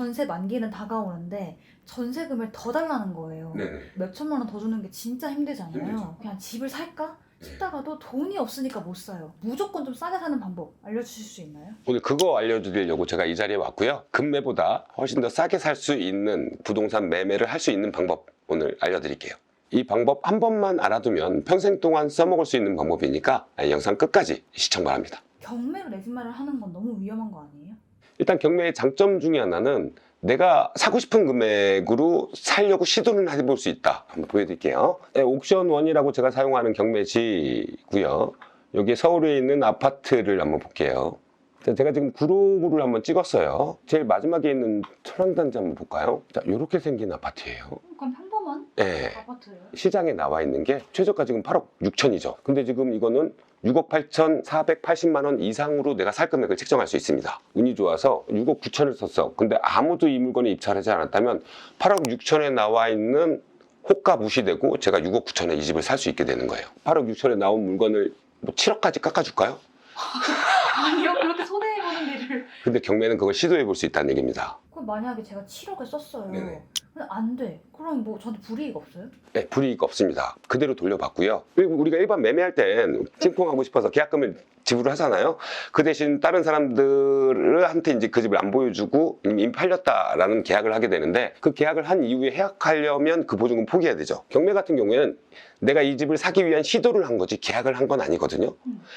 전세 만기는 다가오는데 전세금을 더 달라는 거예요. 네네. 몇 천만 원 더 주는 게 진짜 힘들잖아요. 힘들죠. 그냥 집을 살까 네. 싶다가도 돈이 없으니까 못 사요. 무조건 좀 싸게 사는 방법 알려주실 수 있나요? 오늘 그거 알려드리려고 제가 이 자리에 왔고요. 금매보다 훨씬 더 싸게 살 수 있는 부동산 매매를 할 수 있는 방법 오늘 알려드릴게요. 이 방법 한 번만 알아두면 평생 동안 써먹을 수 있는 방법이니까 영상 끝까지 시청 바랍니다. 경매로 내 집 마련을 하는 건 너무 위험한 거 아니에요? 일단 경매의 장점 중에 하나는 내가 사고 싶은 금액으로 살려고 시도는 해볼 수 있다. 한번 보여드릴게요. 네, 옥션1이라고 제가 사용하는 경매지고요. 여기 서울에 있는 아파트를 한번 볼게요. 자, 제가 지금 구로구를 한번 찍었어요. 제일 마지막에 있는 천왕단지 한번 볼까요? 자, 이렇게 생긴 아파트예요. 그럼 평범한 네. 아파트예요? 시장에 나와 있는 게 최저가 지금 8억 6천이죠. 근데 지금 이거는 6억 8,480만 원 이상으로 내가 살 금액을 책정할 수 있습니다. 운이 좋아서 6억 9천을 썼어. 근데 아무도 이 물건에 입찰하지 않았다면 8억 6천에 나와 있는 호가 무시되고 제가 6억 9천에 이 집을 살 수 있게 되는 거예요. 8억 6천에 나온 물건을 뭐 7억까지 깎아줄까요? 아니요, 그렇게 손해보는 일을. 근데 경매는 그걸 시도해 볼 수 있다는 얘기입니다. 그럼 만약에 제가 7억을 썼어요. 네네. 근데 안 돼. 그럼 뭐 저한테 불이익 없어요? 네, 불이익 없습니다. 그대로 돌려받고요. 그리고 우리가 일반 매매할 땐 찜통하고 싶어서 계약금을 지불을 하잖아요. 그 대신 다른 사람들한테 이제 그 집을 안 보여주고 이미 팔렸다라는 계약을 하게 되는데 그 계약을 한 이후에 해약하려면 그 보증금 포기해야 되죠. 경매 같은 경우에는 내가 이 집을 사기 위한 시도를 한 거지 계약을 한 건 아니거든요.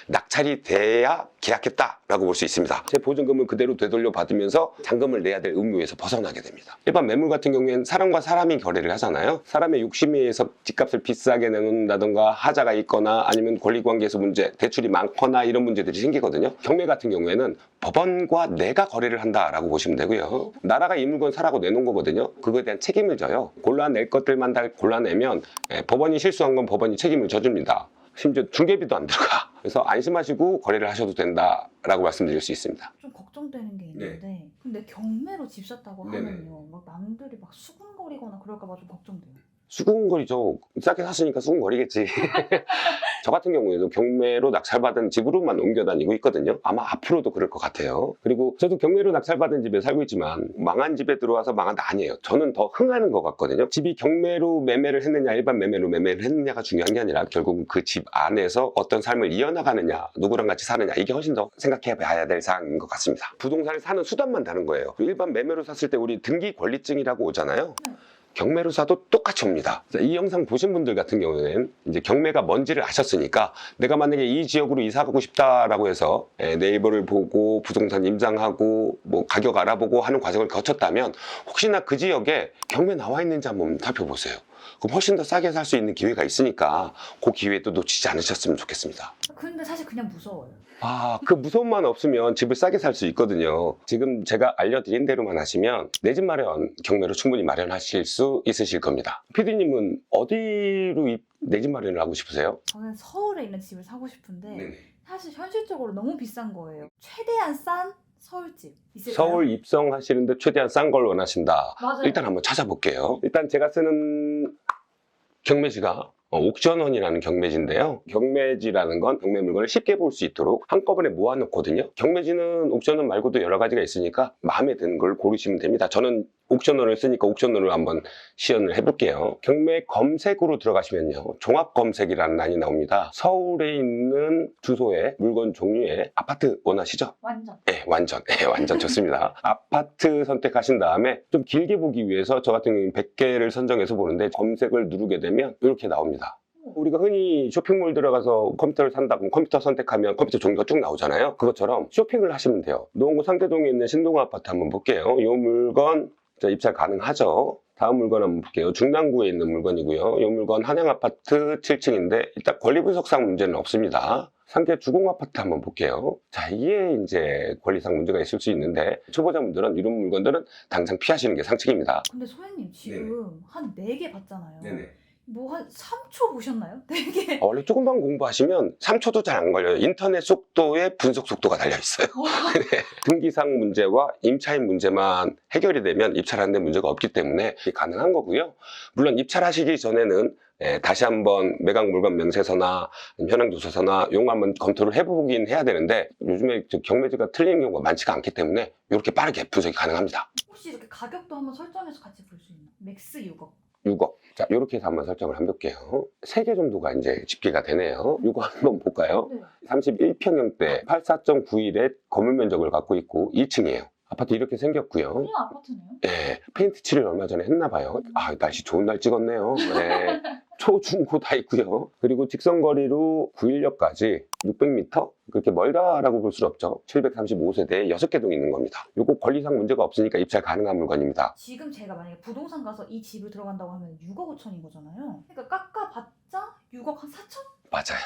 낙찰이 돼야 계약했다라고 볼 수 있습니다. 제 보증금을 그대로 되돌려 받으면서 잔금을 내야 될 의무에서 벗어나게 됩니다. 일반 매물 같은 경우에는 사람과 사람이 거래를 하잖아요. 사람의 욕심에 의해서 집값을 비싸게 내놓는다던가 하자가 있거나 아니면 권리관계에서 문제, 대출이 많거나 이런 문제들이 생기거든요. 경매 같은 경우에는 법원과 내가 거래를 한다라고 보시면 되고요. 나라가 이 물건 사라고 내놓은 거거든요. 그거에 대한 책임을 져요. 골라낼 것들만 다 골라내면 법원이 실수한 건 법원이 책임을 져줍니다. 심지어 중개비도 안 들어가. 그래서 안심하시고 거래를 하셔도 된다라고 말씀드릴 수 있습니다. 좀 걱정되는 게 있는데 근데 경매로 집 샀다고 네네. 하면요 막 남들이 막 수군거리거나 그럴까 봐 좀 걱정돼요. 수군거리죠. 싸게 샀으니까 수군거리겠지. 저 같은 경우에도 경매로 낙찰받은 집으로만 옮겨 다니고 있거든요. 아마 앞으로도 그럴 것 같아요. 그리고 저도 경매로 낙찰받은 집에 살고 있지만 망한 집에 들어와서 망한다 아니에요. 저는 더 흥하는 것 같거든요. 집이 경매로 매매를 했느냐 일반 매매로 매매를 했느냐가 중요한 게 아니라 결국은 그 집 안에서 어떤 삶을 이어나가느냐 누구랑 같이 사느냐 이게 훨씬 더 생각해 봐야 될 사항인 것 같습니다. 부동산을 사는 수단만 다른 거예요. 일반 매매로 샀을 때 우리 등기 권리증이라고 오잖아요. 경매로 사도 똑같이 옵니다. 이 영상 보신 분들 같은 경우에는 이제 경매가 뭔지를 아셨으니까 내가 만약에 이 지역으로 이사 가고 싶다라고 해서 네이버를 보고 부동산 임장하고 뭐 가격 알아보고 하는 과정을 거쳤다면 혹시나 그 지역에 경매 나와 있는지 한번 살펴보세요. 그럼 훨씬 더 싸게 살 수 있는 기회가 있으니까 그 기회도 놓치지 않으셨으면 좋겠습니다. 근데 사실 그냥 무서워요. 그 무서움만 없으면 집을 싸게 살 수 있거든요. 지금 제가 알려드린 대로만 하시면 내 집 마련 경매로 충분히 마련하실 수 있으실 겁니다. PD님은 어디로 내 집 마련을 하고 싶으세요? 저는 서울에 있는 집을 사고 싶은데 네네. 사실 현실적으로 너무 비싼 거예요. 최대한 싼 서울집 있을까요? 서울 입성하시는데 최대한 싼 걸 원하신다. 맞아요. 일단 한번 찾아볼게요. 일단 제가 쓰는 경매지가 옥션1이라는 경매지인데요. 경매지라는 건 경매 물건을 쉽게 볼 수 있도록 한꺼번에 모아놓거든요. 경매지는 옥션1 말고도 여러 가지가 있으니까 마음에 드는 걸 고르시면 됩니다. 저는 옥션1을 쓰니까 옥션1을 한번 시연을 해볼게요. 경매 검색으로 들어가시면요. 종합검색이라는 란이 나옵니다. 서울에 있는 주소에 물건 종류에 아파트 원하시죠? 완전. 네, 완전 좋습니다. 아파트 선택하신 다음에 좀 길게 보기 위해서 저 같은 경우는 100개를 선정해서 보는데 검색을 누르게 되면 이렇게 나옵니다. 우리가 흔히 쇼핑몰 들어가서 컴퓨터를 산다고 컴퓨터 선택하면 컴퓨터 종류가 쭉 나오잖아요. 그것처럼 쇼핑을 하시면 돼요. 노원구 상계동에 있는 신동 아파트 한번 볼게요. 이 물건 입찰 가능하죠. 다음 물건 한번 볼게요. 중랑구에 있는 물건이고요. 이 물건 한양아파트 7층인데 일단 권리분석상 문제는 없습니다. 상계 주공아파트 한번 볼게요. 자, 이게 이제 권리상 문제가 있을 수 있는데 초보자분들은 이런 물건들은 당장 피하시는 게 상책입니다. 근데 소연님 지금 한 4개 봤잖아요. 네네. 뭐 한 3초 보셨나요? 4개. 원래 조금만 공부하시면 3초도 잘 안 걸려요. 인터넷 속도에 분석 속도가 달려 있어요. 네. 등기상 문제와 임차인 문제만 해결이 되면 입찰하는 데 문제가 없기 때문에 가능한 거고요. 물론 입찰하시기 전에는 다시 한번 매각 물건 명세서나 현황조사서나 이런 거 한번 검토를 해보긴 해야 되는데 요즘에 경매지가 틀리는 경우가 많지가 않기 때문에 이렇게 빠르게 분석이 가능합니다. 혹시 이렇게 가격도 한번 설정해서 같이 볼 수 있나? 맥스 6억. 6억. 자, 이렇게 해서 한번 설정을 한번 볼게요. 3개 정도가 이제 집계가 되네요. 이거 한번 볼까요? 네. 31평형대 84.91의 건물 면적을 갖고 있고 2층이에요. 아파트 이렇게 생겼고요. 그냥 아파트네요. 네, 페인트 칠을 얼마 전에 했나 봐요. 아, 날씨 좋은 날 찍었네요. 네. 초, 중, 고 다 있고요. 그리고 직선거리로 9일역까지 600m? 그렇게 멀다라고 볼 수는 없죠. 735세대에 6개 동이 있는 겁니다. 요거 권리상 문제가 없으니까 입찰 가능한 물건입니다. 지금 제가 만약에 부동산 가서 이 집을 들어간다고 하면 6억 5천인 거잖아요. 그러니까 깎아봤자 6억 한 4천? 맞아요.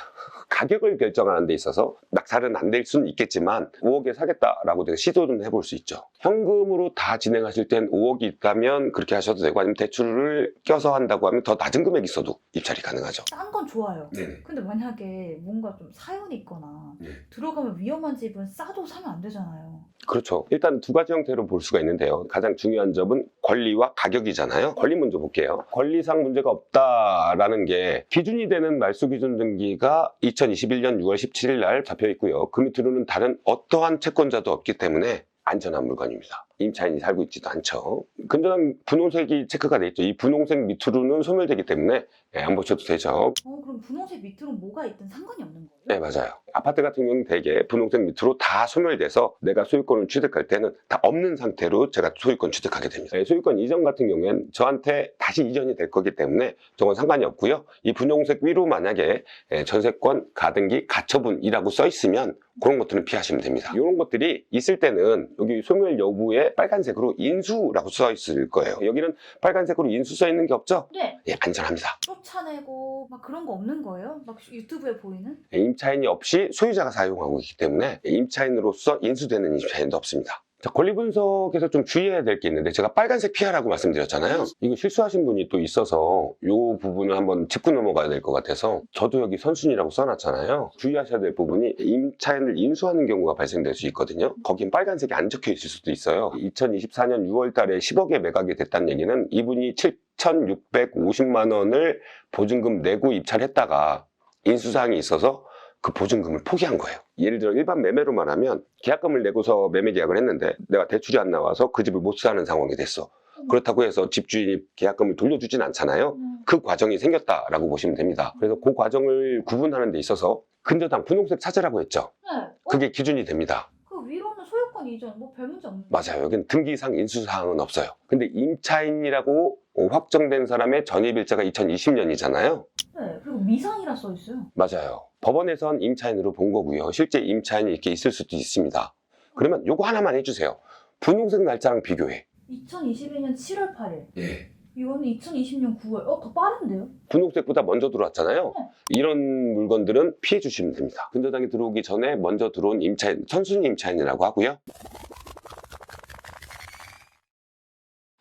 가격을 결정하는 데 있어서 낙찰은 안 될 수는 있겠지만 5억에 사겠다라고 내가 시도는 해볼 수 있죠. 현금으로 다 진행하실 땐 5억이 있다면 그렇게 하셔도 되고 아니면 대출을 껴서 한다고 하면 더 낮은 금액이 있어도 입찰이 가능하죠. 싼 건 좋아요. 네네. 근데 만약에 뭔가 좀 사연이 있거나 네. 들어가면 위험한 집은 싸도 사면 안 되잖아요. 그렇죠. 일단 두 가지 형태로 볼 수가 있는데요. 가장 중요한 점은 권리와 가격이잖아요. 권리 먼저 볼게요. 권리상 문제가 없다라는 게 기준이 되는 말소기준 등기가 2021년 6월 17일 날 잡혀 있고요. 그 밑으로는 다른 어떠한 채권자도 없기 때문에 안전한 물건입니다. 임차인이 살고 있지도 않죠. 근저당 분홍색이 체크가 돼 있죠. 이 분홍색 밑으로는 소멸되기 때문에 안 보셔도 되죠. 그럼 분홍색 밑으로 뭐가 있든 상관이 없는 거예요? 네, 맞아요. 아파트 같은 경우는 대개 분홍색 밑으로 다 소멸돼서 내가 소유권을 취득할 때는 다 없는 상태로 제가 소유권 취득하게 됩니다. 네, 소유권 이전 같은 경우에는 저한테 다시 이전이 될 거기 때문에 저건 상관이 없고요. 이 분홍색 위로 만약에 전세권, 가등기, 가처분이라고 써 있으면 그런 것들은 피하시면 됩니다. 이런 것들이 있을 때는 여기 소멸 여부에 빨간색으로 인수라고 써 있을 거예요. 여기는 빨간색으로 인수 써 있는 게 없죠? 네. 예, 안전합니다. 쫓아내고 막 그런 거 없는 거예요? 막 유튜브에 보이는? 임차인이 없이 소유자가 사용하고 있기 때문에 임차인으로서 인수되는 임차인도 없습니다. 자, 권리 분석에서 좀 주의해야 될 게 있는데 제가 빨간색 피하라고 말씀드렸잖아요. 이거 실수하신 분이 또 있어서 이 부분을 한번 짚고 넘어가야 될 것 같아서 저도 여기 선순위라고 써놨잖아요. 주의하셔야 될 부분이 임차인을 인수하는 경우가 발생될 수 있거든요. 거긴 빨간색이 안 적혀 있을 수도 있어요. 2024년 6월 달에 10억에 매각이 됐다는 얘기는 이분이 7,650만 원을 보증금 내고 입찰했다가 인수사항이 있어서 그 보증금을 포기한 거예요. 예를 들어 일반 매매로만 하면 계약금을 내고서 매매 계약을 했는데 내가 대출이 안 나와서 그 집을 못 사는 상황이 됐어. 그렇다고 해서 집주인이 계약금을 돌려주진 않잖아요. 그 과정이 생겼다라고 보시면 됩니다. 그래서 그 과정을 구분하는 데 있어서 근저당 분홍색 찾으라고 했죠. 네. 그게 기준이 됩니다. 그 위로는 소유권 이전 뭐 별 문제 없는 거예요? 맞아요. 여기는 등기상 인수사항은 없어요. 근데 임차인이라고 확정된 사람의 전입일자가 2020년이잖아요. 네. 그리고 미상이라 써 있어요. 맞아요. 법원에선 임차인으로 본 거고요. 실제 임차인이 이렇게 있을 수도 있습니다. 그러면 요거 하나만 해주세요. 분홍색 날짜랑 비교해. 2022년 7월 8일. 예. 이거는 2020년 9월. 더 빠른데요? 분홍색보다 먼저 들어왔잖아요. 네. 이런 물건들은 피해 주시면 됩니다. 근저당이 들어오기 전에 먼저 들어온 임차인, 선순위 임차인이라고 하고요.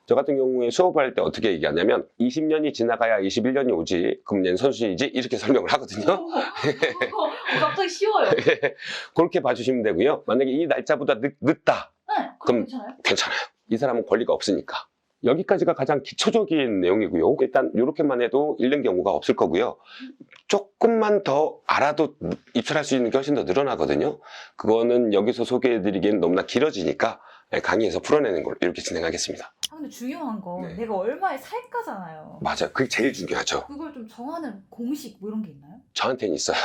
저 같은 경우에 수업을 할 때 어떻게 얘기하냐면 20년이 지나가야 21년이 오지 그럼 얘는 선순위이지 이렇게 설명을 하거든요. 갑자기 쉬워요. 그렇게 봐주시면 되고요. 만약에 이 날짜보다 늦다 네. 그럼 그럼 괜찮아요? 괜찮아요. 이 사람은 권리가 없으니까. 여기까지가 가장 기초적인 내용이고요. 일단 이렇게만 해도 잃는 경우가 없을 거고요. 조금만 더 알아도 입찰할 수 있는 게 훨씬 더 늘어나거든요. 그거는 여기서 소개해드리기엔 너무나 길어지니까 강의에서 풀어내는 걸로 이렇게 진행하겠습니다. 근데 중요한 건 네. 내가 얼마에 살까잖아요. 맞아요. 그게 제일 중요하죠. 그걸 좀 정하는 공식 뭐 이런 게 있나요? 저한테는 있어요.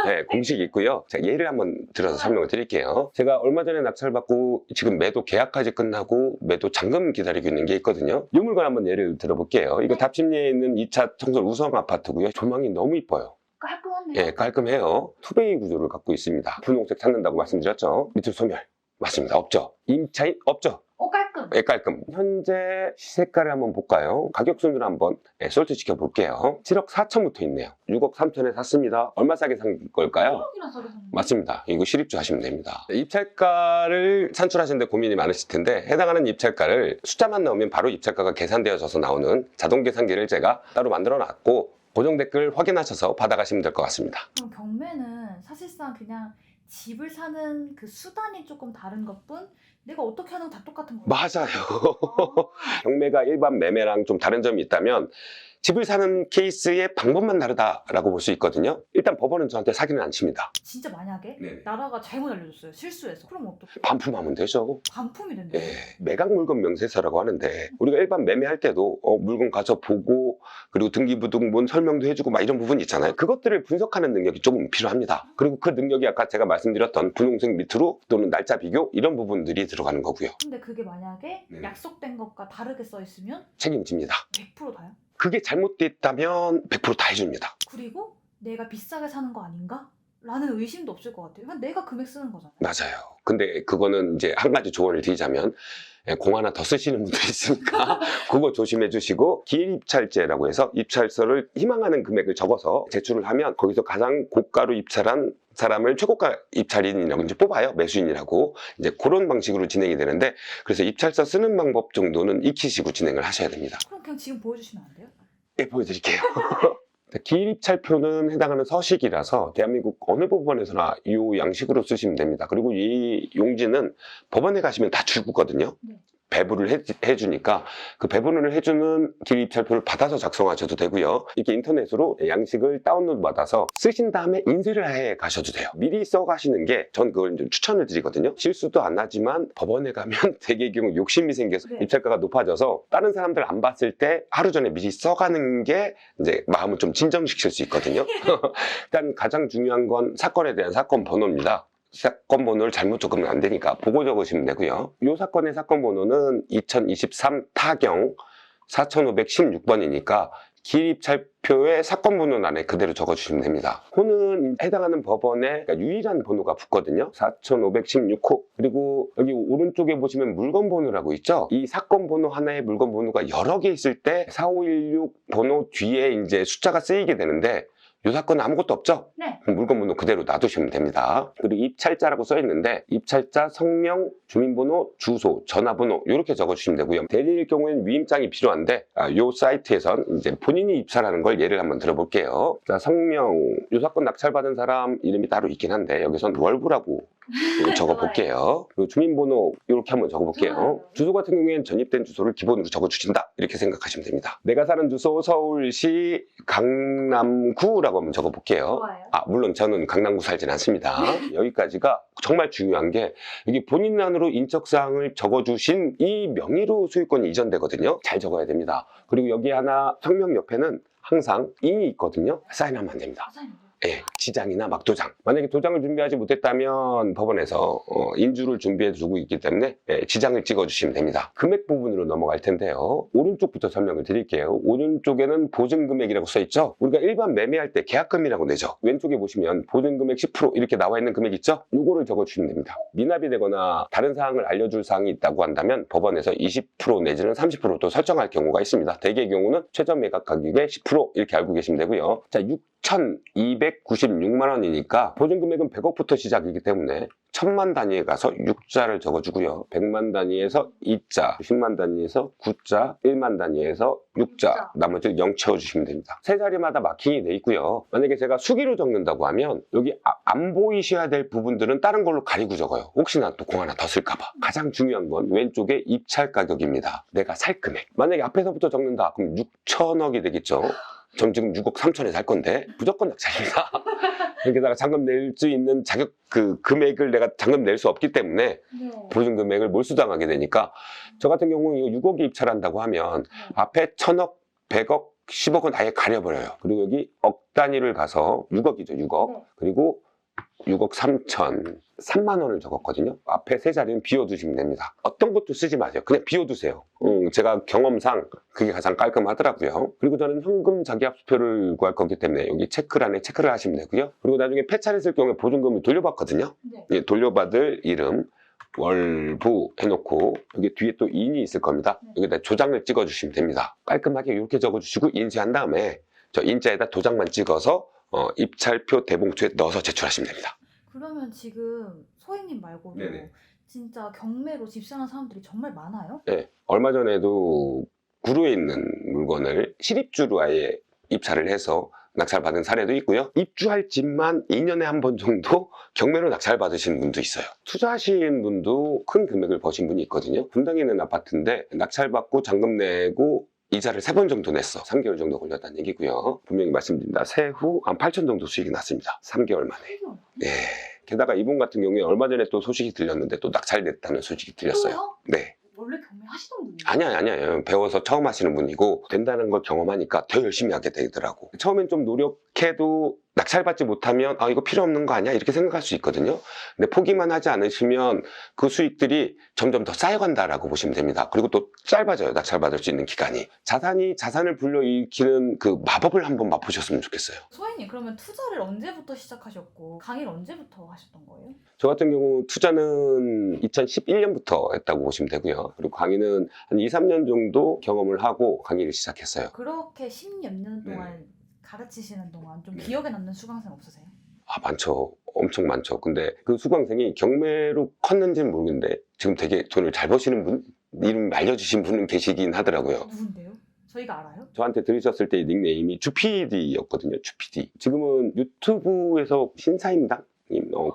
네, 공식이 있고요. 제가 예를 한번 들어서 설명을 드릴게요. 제가 얼마 전에 낙찰받고 지금 매도 계약까지 끝나고 매도 잔금 기다리고 있는 게 있거든요. 이 물건 한번 예를 들어볼게요. 이거 답심리에 있는 2차 청설 우성 아파트고요. 조망이 너무 이뻐요. 깔끔하네요. 예, 깔끔해요. 투베이 구조를 갖고 있습니다. 분홍색 찾는다고 말씀드렸죠. 밑으로 소멸. 맞습니다. 없죠. 임차인 없죠. 깔끔. 예, 깔끔. 현재 시세가를 한번 볼까요? 가격 순으로 한번 솔트 시켜볼게요. 7억 4천부터 있네요. 6억 3천에 샀습니다. 얼마 싸게 산 걸까요? 1억이나 싸게 샀는데. 맞습니다. 이거 실입주 하시면 됩니다. 입찰가를 산출하시는데 고민이 많으실 텐데 해당하는 입찰가를 숫자만 넣으면 바로 입찰가가 계산되어져서 나오는 자동 계산기를 제가 따로 만들어 놨고 고정 댓글 확인하셔서 받아가시면 될 것 같습니다. 그럼 경매는 사실상 그냥 집을 사는 그 수단이 조금 다른 것뿐 내가 어떻게 하는 거 다 똑같은 거예요? 맞아요. 경매가 일반 매매랑 좀 다른 점이 있다면 집을 사는 케이스의 방법만 다르다라고 볼 수 있거든요. 일단 법원은 저한테 사기는 안 칩니다. 진짜 만약에 네. 나라가 잘못 알려줬어요. 실수해서. 그럼 어떡해? 반품하면 되죠. 반품이 된대. 예, 매각 물건 명세서라고 하는데 우리가 일반 매매할 때도 물건 가서 보고 그리고 등기부등본 설명도 해주고 막 이런 부분이 있잖아요. 그것들을 분석하는 능력이 조금 필요합니다. 그리고 그 능력이 아까 제가 말씀드렸던 분홍색 밑으로 또는 날짜 비교 이런 부분들이 들어가는 거고요. 근데 그게 만약에 네. 약속된 것과 다르게 써 있으면 책임집니다. 100% 다요? 그게 잘못됐다면 100% 다 해줍니다. 그리고 내가 비싸게 사는 거 아닌가? 라는 의심도 없을 것 같아요. 그냥 내가 금액 쓰는 거잖아요. 맞아요. 근데 그거는 이제 한 가지 조언을 드리자면 공 하나 더 쓰시는 분들이 있으니까 그거 조심해 주시고 기일입찰제라고 해서 입찰서를 희망하는 금액을 적어서 제출을 하면 거기서 가장 고가로 입찰한 사람을 최고가 입찰인이라고 이제 뽑아요. 매수인이라고. 이제 그런 방식으로 진행이 되는데 그래서 입찰서 쓰는 방법 정도는 익히시고 진행을 하셔야 됩니다. 그럼 그냥 지금 보여주시면 안 돼요? 네, 보여드릴게요. 기일입찰표는 해당하는 서식이라서 대한민국 어느 법원에서나 이 양식으로 쓰시면 됩니다. 그리고 이 용지는 법원에 가시면 다 주거든요. 네. 배부를 해주니까 그 배부를 해주는 기일입찰표를 받아서 작성하셔도 되고요. 이렇게 인터넷으로 양식을 다운로드 받아서 쓰신 다음에 인쇄를 해 가셔도 돼요. 미리 써 가시는 게 전 그걸 좀 추천을 드리거든요. 실수도 안 하지만 법원에 가면 대개의 경우 욕심이 생겨서 네. 입찰가가 높아져서 다른 사람들 안 봤을 때 하루 전에 미리 써가는 게 이제 마음을 좀 진정시킬 수 있거든요. 일단 가장 중요한 건 사건에 대한 사건 번호입니다. 사건 번호를 잘못 적으면 안 되니까 보고 적으시면 되고요. 이 사건의 사건 번호는 2023 타경 4516번이니까 기일입찰표의 사건 번호 안에 그대로 적어주시면 됩니다. 호는 해당하는 법원의 유일한 번호가 붙거든요. 4516호. 그리고 여기 오른쪽에 보시면 물건 번호라고 있죠. 이 사건 번호 하나의 물건 번호가 여러 개 있을 때 4516 번호 뒤에 이제 숫자가 쓰이게 되는데 이 사건은 아무것도 없죠? 네. 물건 번호 그대로 놔두시면 됩니다. 그리고 입찰자라고 써 있는데 입찰자 성명, 주민번호, 주소, 전화번호 이렇게 적어주시면 되고요. 대리일 경우에는 위임장이 필요한데 이 사이트에선 이제 본인이 입찰하는 걸 예를 한번 들어볼게요. 자, 성명, 이 사건 낙찰받은 사람 이름이 따로 있긴 한데 여기선 월부라고 적어볼게요. 그리고 주민번호 이렇게 한번 적어볼게요. 좋아요. 주소 같은 경우에는 전입된 주소를 기본으로 적어주신다 이렇게 생각하시면 됩니다. 내가 사는 주소 서울시 강남구라고 한번 적어볼게요. 좋아요. 물론 저는 강남구 살진 않습니다. 여기까지가 정말 중요한 게 여기 본인 안으로 인적사항을 적어주신 이 명의로 소유권이 이전되거든요. 잘 적어야 됩니다. 그리고 여기 하나 성명 옆에는 항상 인이 있거든요. 사인하면 안 됩니다. 사장님. 예, 지장이나 막도장. 만약에 도장을 준비하지 못했다면 법원에서 인주를 준비해 두고 있기 때문에 지장을 찍어주시면 됩니다. 금액 부분으로 넘어갈 텐데요. 오른쪽부터 설명을 드릴게요. 오른쪽에는 보증금액이라고 써있죠. 우리가 일반 매매할 때 계약금이라고 내죠. 왼쪽에 보시면 보증금액 10% 이렇게 나와 있는 금액 있죠. 요거를 적어주시면 됩니다. 미납이 되거나 다른 사항을 알려줄 사항이 있다고 한다면 법원에서 20% 내지는 30%도 설정할 경우가 있습니다. 대개의 경우는 최저 매각 가격의 10% 이렇게 알고 계시면 되고요. 자, 6,296만 원이니까 보증금액은 100억부터 시작이기 때문에 1000만 단위에 가서 6자를 적어주고요. 100만 단위에서 2자, 10만 단위에서 9자, 1만 단위에서 6자, 나머지 0 채워주시면 됩니다. 세 자리마다 마킹이 돼 있고요. 만약에 제가 수기로 적는다고 하면 여기 안 보이셔야 될 부분들은 다른 걸로 가리고 적어요. 혹시나 또 공 하나 더 쓸까봐. 가장 중요한 건 왼쪽에 입찰 가격입니다. 내가 살 금액. 만약에 앞에서부터 적는다 그럼 6천억이 되겠죠. 전 지금 6억 3천에 살 건데 무조건 낙찰입니다. 여기다가 잔금 낼 수 있는 자격 금액을 내가 잔금 낼 수 없기 때문에 네. 보증 금액을 몰수당하게 되니까 저 같은 경우는 이거 6억에 입찰한다고 하면 앞에 1000억, 100억, 10억은 아예 가려버려요. 그리고 여기 억 단위를 가서 6억이죠, 6억. 네. 그리고 6억 3천, 3만 원을 적었거든요. 앞에 세 자리는 비워두시면 됩니다. 어떤 것도 쓰지 마세요. 그냥 비워두세요. 제가 경험상 그게 가장 깔끔하더라고요. 그리고 저는 현금 자기합수표를 구할 거기 때문에 여기 체크란에 체크를 하시면 되고요. 그리고 나중에 폐차했을 경우에 보증금을 돌려받거든요. 네. 예, 돌려받을 이름, 월부 해놓고 여기 뒤에 또 인이 있을 겁니다. 여기다 조장을 찍어주시면 됩니다. 깔끔하게 이렇게 적어주시고 인쇄한 다음에 저 인자에다 도장만 찍어서 입찰표 대봉투에 넣어서 제출하시면 됩니다. 그러면 지금 소희님 말고도 네네. 진짜 경매로 집 사는 사람들이 정말 많아요? 네, 얼마 전에도 구로에 있는 물건을 실입주로 아예 입찰을 해서 낙찰받은 사례도 있고요. 입주할 집만 2년에 한 번 정도 경매로 낙찰받으신 분도 있어요. 투자하신 분도 큰 금액을 버신 분이 있거든요. 분당에 있는 아파트인데 낙찰받고 잔금 내고 이자를 3번 정도 냈어. 3개월 정도 걸렸다는 얘기고요. 분명히 말씀드립니다. 세후 한 8천 정도 수익이 났습니다. 3개월 만에. 예. 게다가 이분 같은 경우에 얼마 전에 또 소식이 들렸는데 또 낙찰됐다는 소식이 들렸어요. 또요? 네. 원래 경매 하시던 분이에요? 아니야. 배워서 처음 하시는 분이고 된다는 걸 경험하니까 더 열심히 하게 되더라고. 처음엔 좀 노력해도 낙찰받지 못하면 이거 필요 없는 거 아니야? 이렇게 생각할 수 있거든요. 근데 포기만 하지 않으시면 그 수익들이 점점 더 쌓여간다라고 보시면 됩니다. 그리고 또 짧아져요. 낙찰받을 수 있는 기간이. 자산이 자산을 불러일으키는 그 마법을 한번 맛보셨으면 좋겠어요. 소혜님 그러면 투자를 언제부터 시작하셨고 강의를 언제부터 하셨던 거예요? 저 같은 경우 투자는 2011년부터 했다고 보시면 되고요. 그리고 강의는 한 2, 3년 정도 경험을 하고 강의를 시작했어요. 그렇게 10몇 년 동안 가르치시는 동안 좀 네. 기억에 남는 수강생 없으세요? 많죠. 엄청 많죠. 근데 그 수강생이 경매로 컸는지는 모르겠는데 지금 되게 돈을 잘 버시는 분, 이름 알려주신 분은 계시긴 하더라고요. 누군데요? 저희가 알아요? 저한테 들으셨을 때 닉네임이 주PD였거든요. 주PD. 지금은 유튜브에서 신사임당?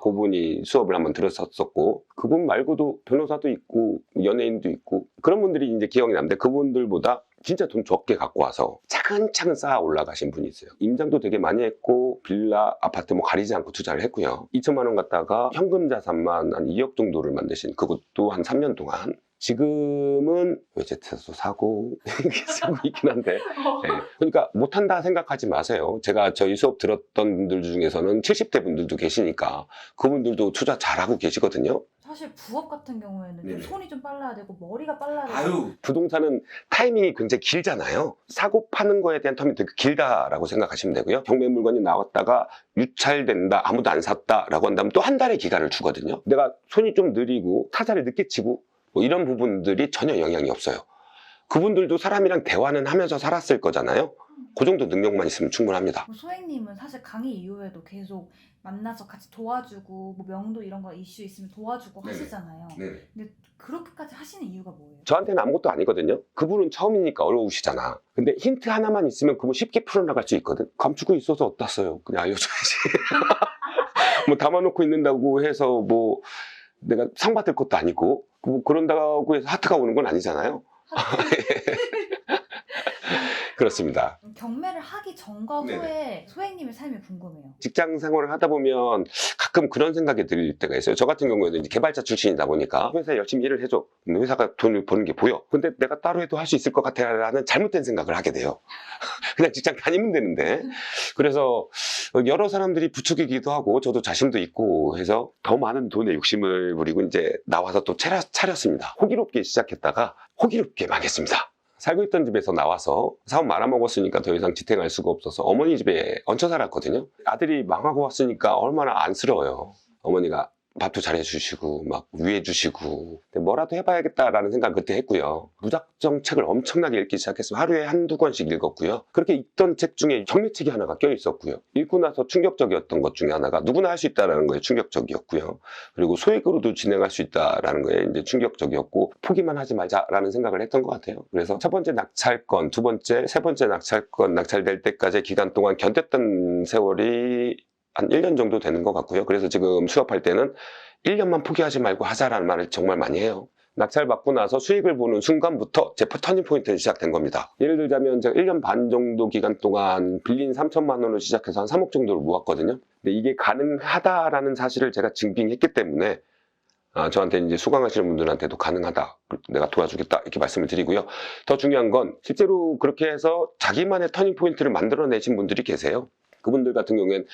그분이 수업을 한번 들었었고 그분 말고도 변호사도 있고 연예인도 있고 그런 분들이 이제 기억이 나는데 그분들보다 진짜 돈 적게 갖고 와서 차근차근 쌓아 올라가신 분이 있어요. 임장도 되게 많이 했고 빌라, 아파트 뭐 가리지 않고 투자를 했고요. 2천만 원 갖다가 현금 자산만 한 2억 정도를 만드신 그것도 한 3년 동안. 지금은 외제차도 사고 쓰고 있긴 한데 네. 그러니까 못한다 생각하지 마세요. 제가 저희 수업 들었던 분들 중에서는 70대 분들도 계시니까 그분들도 투자 잘하고 계시거든요. 사실 부업 같은 경우에는 좀 네네. 손이 좀 빨라야 되고 머리가 빨라야 되고 부동산은 타이밍이 굉장히 길잖아요. 사고 파는 거에 대한 텀이 되게 길다라고 생각하시면 되고요. 경매 물건이 나왔다가 유찰된다, 아무도 안 샀다라고 한다면 또 한 달의 기간을 주거든요. 내가 손이 좀 느리고 타자를 늦게 치고 뭐 이런 부분들이 전혀 영향이 없어요. 그분들도 사람이랑 대화는 하면서 살았을 거잖아요. 그 정도 능력만 있으면 충분합니다. 소혜님은 사실 강의 이후에도 계속 만나서 같이 도와주고 뭐 명도 이런 거 이슈 있으면 도와주고 네네. 하시잖아요. 근데 그렇게까지 하시는 이유가 뭐예요? 저한테는 아무것도 아니거든요. 그분은 처음이니까 어려우시잖아. 근데 힌트 하나만 있으면 그분 쉽게 풀어나갈 수 있거든. 감추고 있어서 어땠어요? 그냥 알려줘야지. 뭐 담아놓고 있는다고 해서 뭐 내가 상 받을 것도 아니고 뭐 그런다고 해서 하트가 오는 건 아니잖아요. 그렇습니다. 경매를 하기 전과 네네. 후에 소혜님의 삶이 궁금해요. 직장 생활을 하다 보면 가끔 그런 생각이 들 때가 있어요. 저 같은 경우에는 이제 개발자 출신이다 보니까 회사에 열심히 일을 해줘. 회사가 돈을 버는 게 보여. 근데 내가 따로 해도 할 수 있을 것 같아라는 잘못된 생각을 하게 돼요. 그냥 직장 다니면 되는데. 그래서 여러 사람들이 부추기기도 하고 저도 자신도 있고 해서 더 많은 돈에 욕심을 부리고 이제 나와서 또 차렸습니다. 호기롭게 시작했다가 호기롭게 망했습니다. 살고 있던 집에서 나와서 사업 말아먹었으니까 더 이상 지탱할 수가 없어서 어머니 집에 얹혀 살았거든요. 아들이 망하고 왔으니까 얼마나 안쓰러워요. 어머니가 밥도 잘해주시고 막 위해주시고 뭐라도 해봐야겠다라는 생각 그때 했고요. 무작정 책을 엄청나게 읽기 시작했어요. 하루에 한두 권씩 읽었고요. 그렇게 읽던 책 중에 경매책이 하나가 껴있었고요. 읽고 나서 충격적이었던 것 중에 하나가 누구나 할 수 있다는 거에 충격적이었고요. 그리고 소액으로도 진행할 수 있다는 거에 이제 충격적이었고 포기만 하지 말자라는 생각을 했던 것 같아요. 그래서 첫 번째 낙찰건, 두 번째, 세 번째 낙찰건 낙찰될 때까지 기간 동안 견뎠던 세월이 한 1년 정도 되는 것 같고요. 그래서 지금 수업할 때는 1년만 포기하지 말고 하자라는 말을 정말 많이 해요. 낙찰 받고 나서 수익을 보는 순간부터 제 터닝 포인트는 시작된 겁니다. 예를 들자면 제가 1년 반 정도 기간 동안 빌린 3천만 원을 시작해서 한 3억 정도를 모았거든요. 근데 이게 가능하다라는 사실을 제가 증빙했기 때문에 저한테 이제 수강하시는 분들한테도 가능하다. 내가 도와주겠다. 이렇게 말씀을 드리고요. 더 중요한 건 실제로 그렇게 해서 자기만의 터닝 포인트를 만들어내신 분들이 계세요. 그분들 같은 경우엔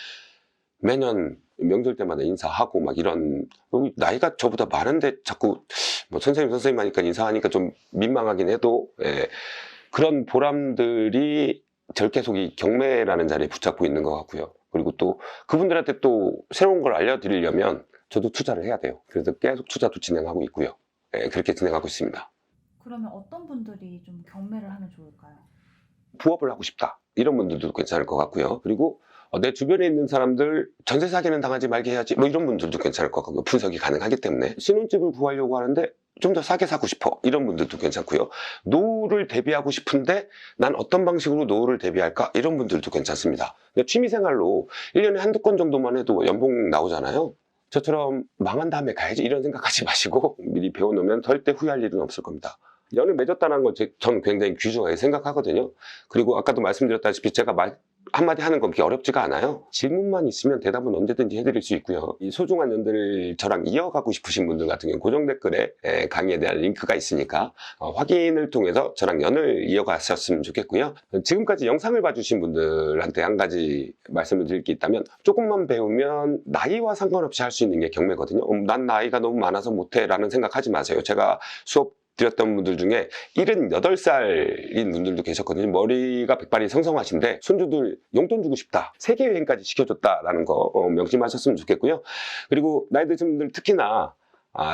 매년 명절 때마다 인사하고 막 이런 나이가 저보다 많은데 자꾸 뭐 선생님 하니까 인사하니까 좀 민망하긴 해도 그런 보람들이 절 계속 이 경매라는 자리에 붙잡고 있는 것 같고요. 그리고 또 그분들한테 또 새로운 걸 알려드리려면 저도 투자를 해야 돼요. 그래서 계속 투자도 진행하고 있고요. 그렇게 진행하고 있습니다. 그러면 어떤 분들이 좀 경매를 하면 좋을까요? 부업을 하고 싶다. 이런 분들도 괜찮을 것 같고요. 그리고 내 주변에 있는 사람들 전세 사기는 당하지 말게 해야지 뭐 이런 분들도 괜찮을 것 같고 분석이 가능하기 때문에 신혼집을 구하려고 하는데 좀 더 싸게 사고 싶어 이런 분들도 괜찮고요. 노후를 대비하고 싶은데 난 어떤 방식으로 노후를 대비할까 이런 분들도 괜찮습니다. 취미생활로 1년에 한두 건 정도만 해도 연봉 나오잖아요. 저처럼 망한 다음에 가야지 이런 생각하지 마시고 미리 배워놓으면 절대 후회할 일은 없을 겁니다. 연을 맺었다는 걸 저는 굉장히 귀중하게 생각하거든요. 그리고 아까도 말씀드렸다시피 제가 한마디 하는 건 그렇게 어렵지가 않아요. 질문만 있으면 대답은 언제든지 해드릴 수 있고요. 이 소중한 연들을 저랑 이어가고 싶으신 분들 같은 경우는 고정 댓글에 강의에 대한 링크가 있으니까 확인을 통해서 저랑 연을 이어가셨으면 좋겠고요. 지금까지 영상을 봐주신 분들한테 한 가지 말씀을 드릴 게 있다면 조금만 배우면 나이와 상관없이 할 수 있는 게 경매거든요. 난 나이가 너무 많아서 못해 라는 생각하지 마세요. 제가 수업 드렸던 분들 중에 78살인 분들도 계셨거든요. 머리가 백발이 성성하신데 손주들 용돈 주고 싶다, 세계 여행까지 시켜줬다라는 거 명심하셨으면 좋겠고요. 그리고 나이 드신 분들 특히나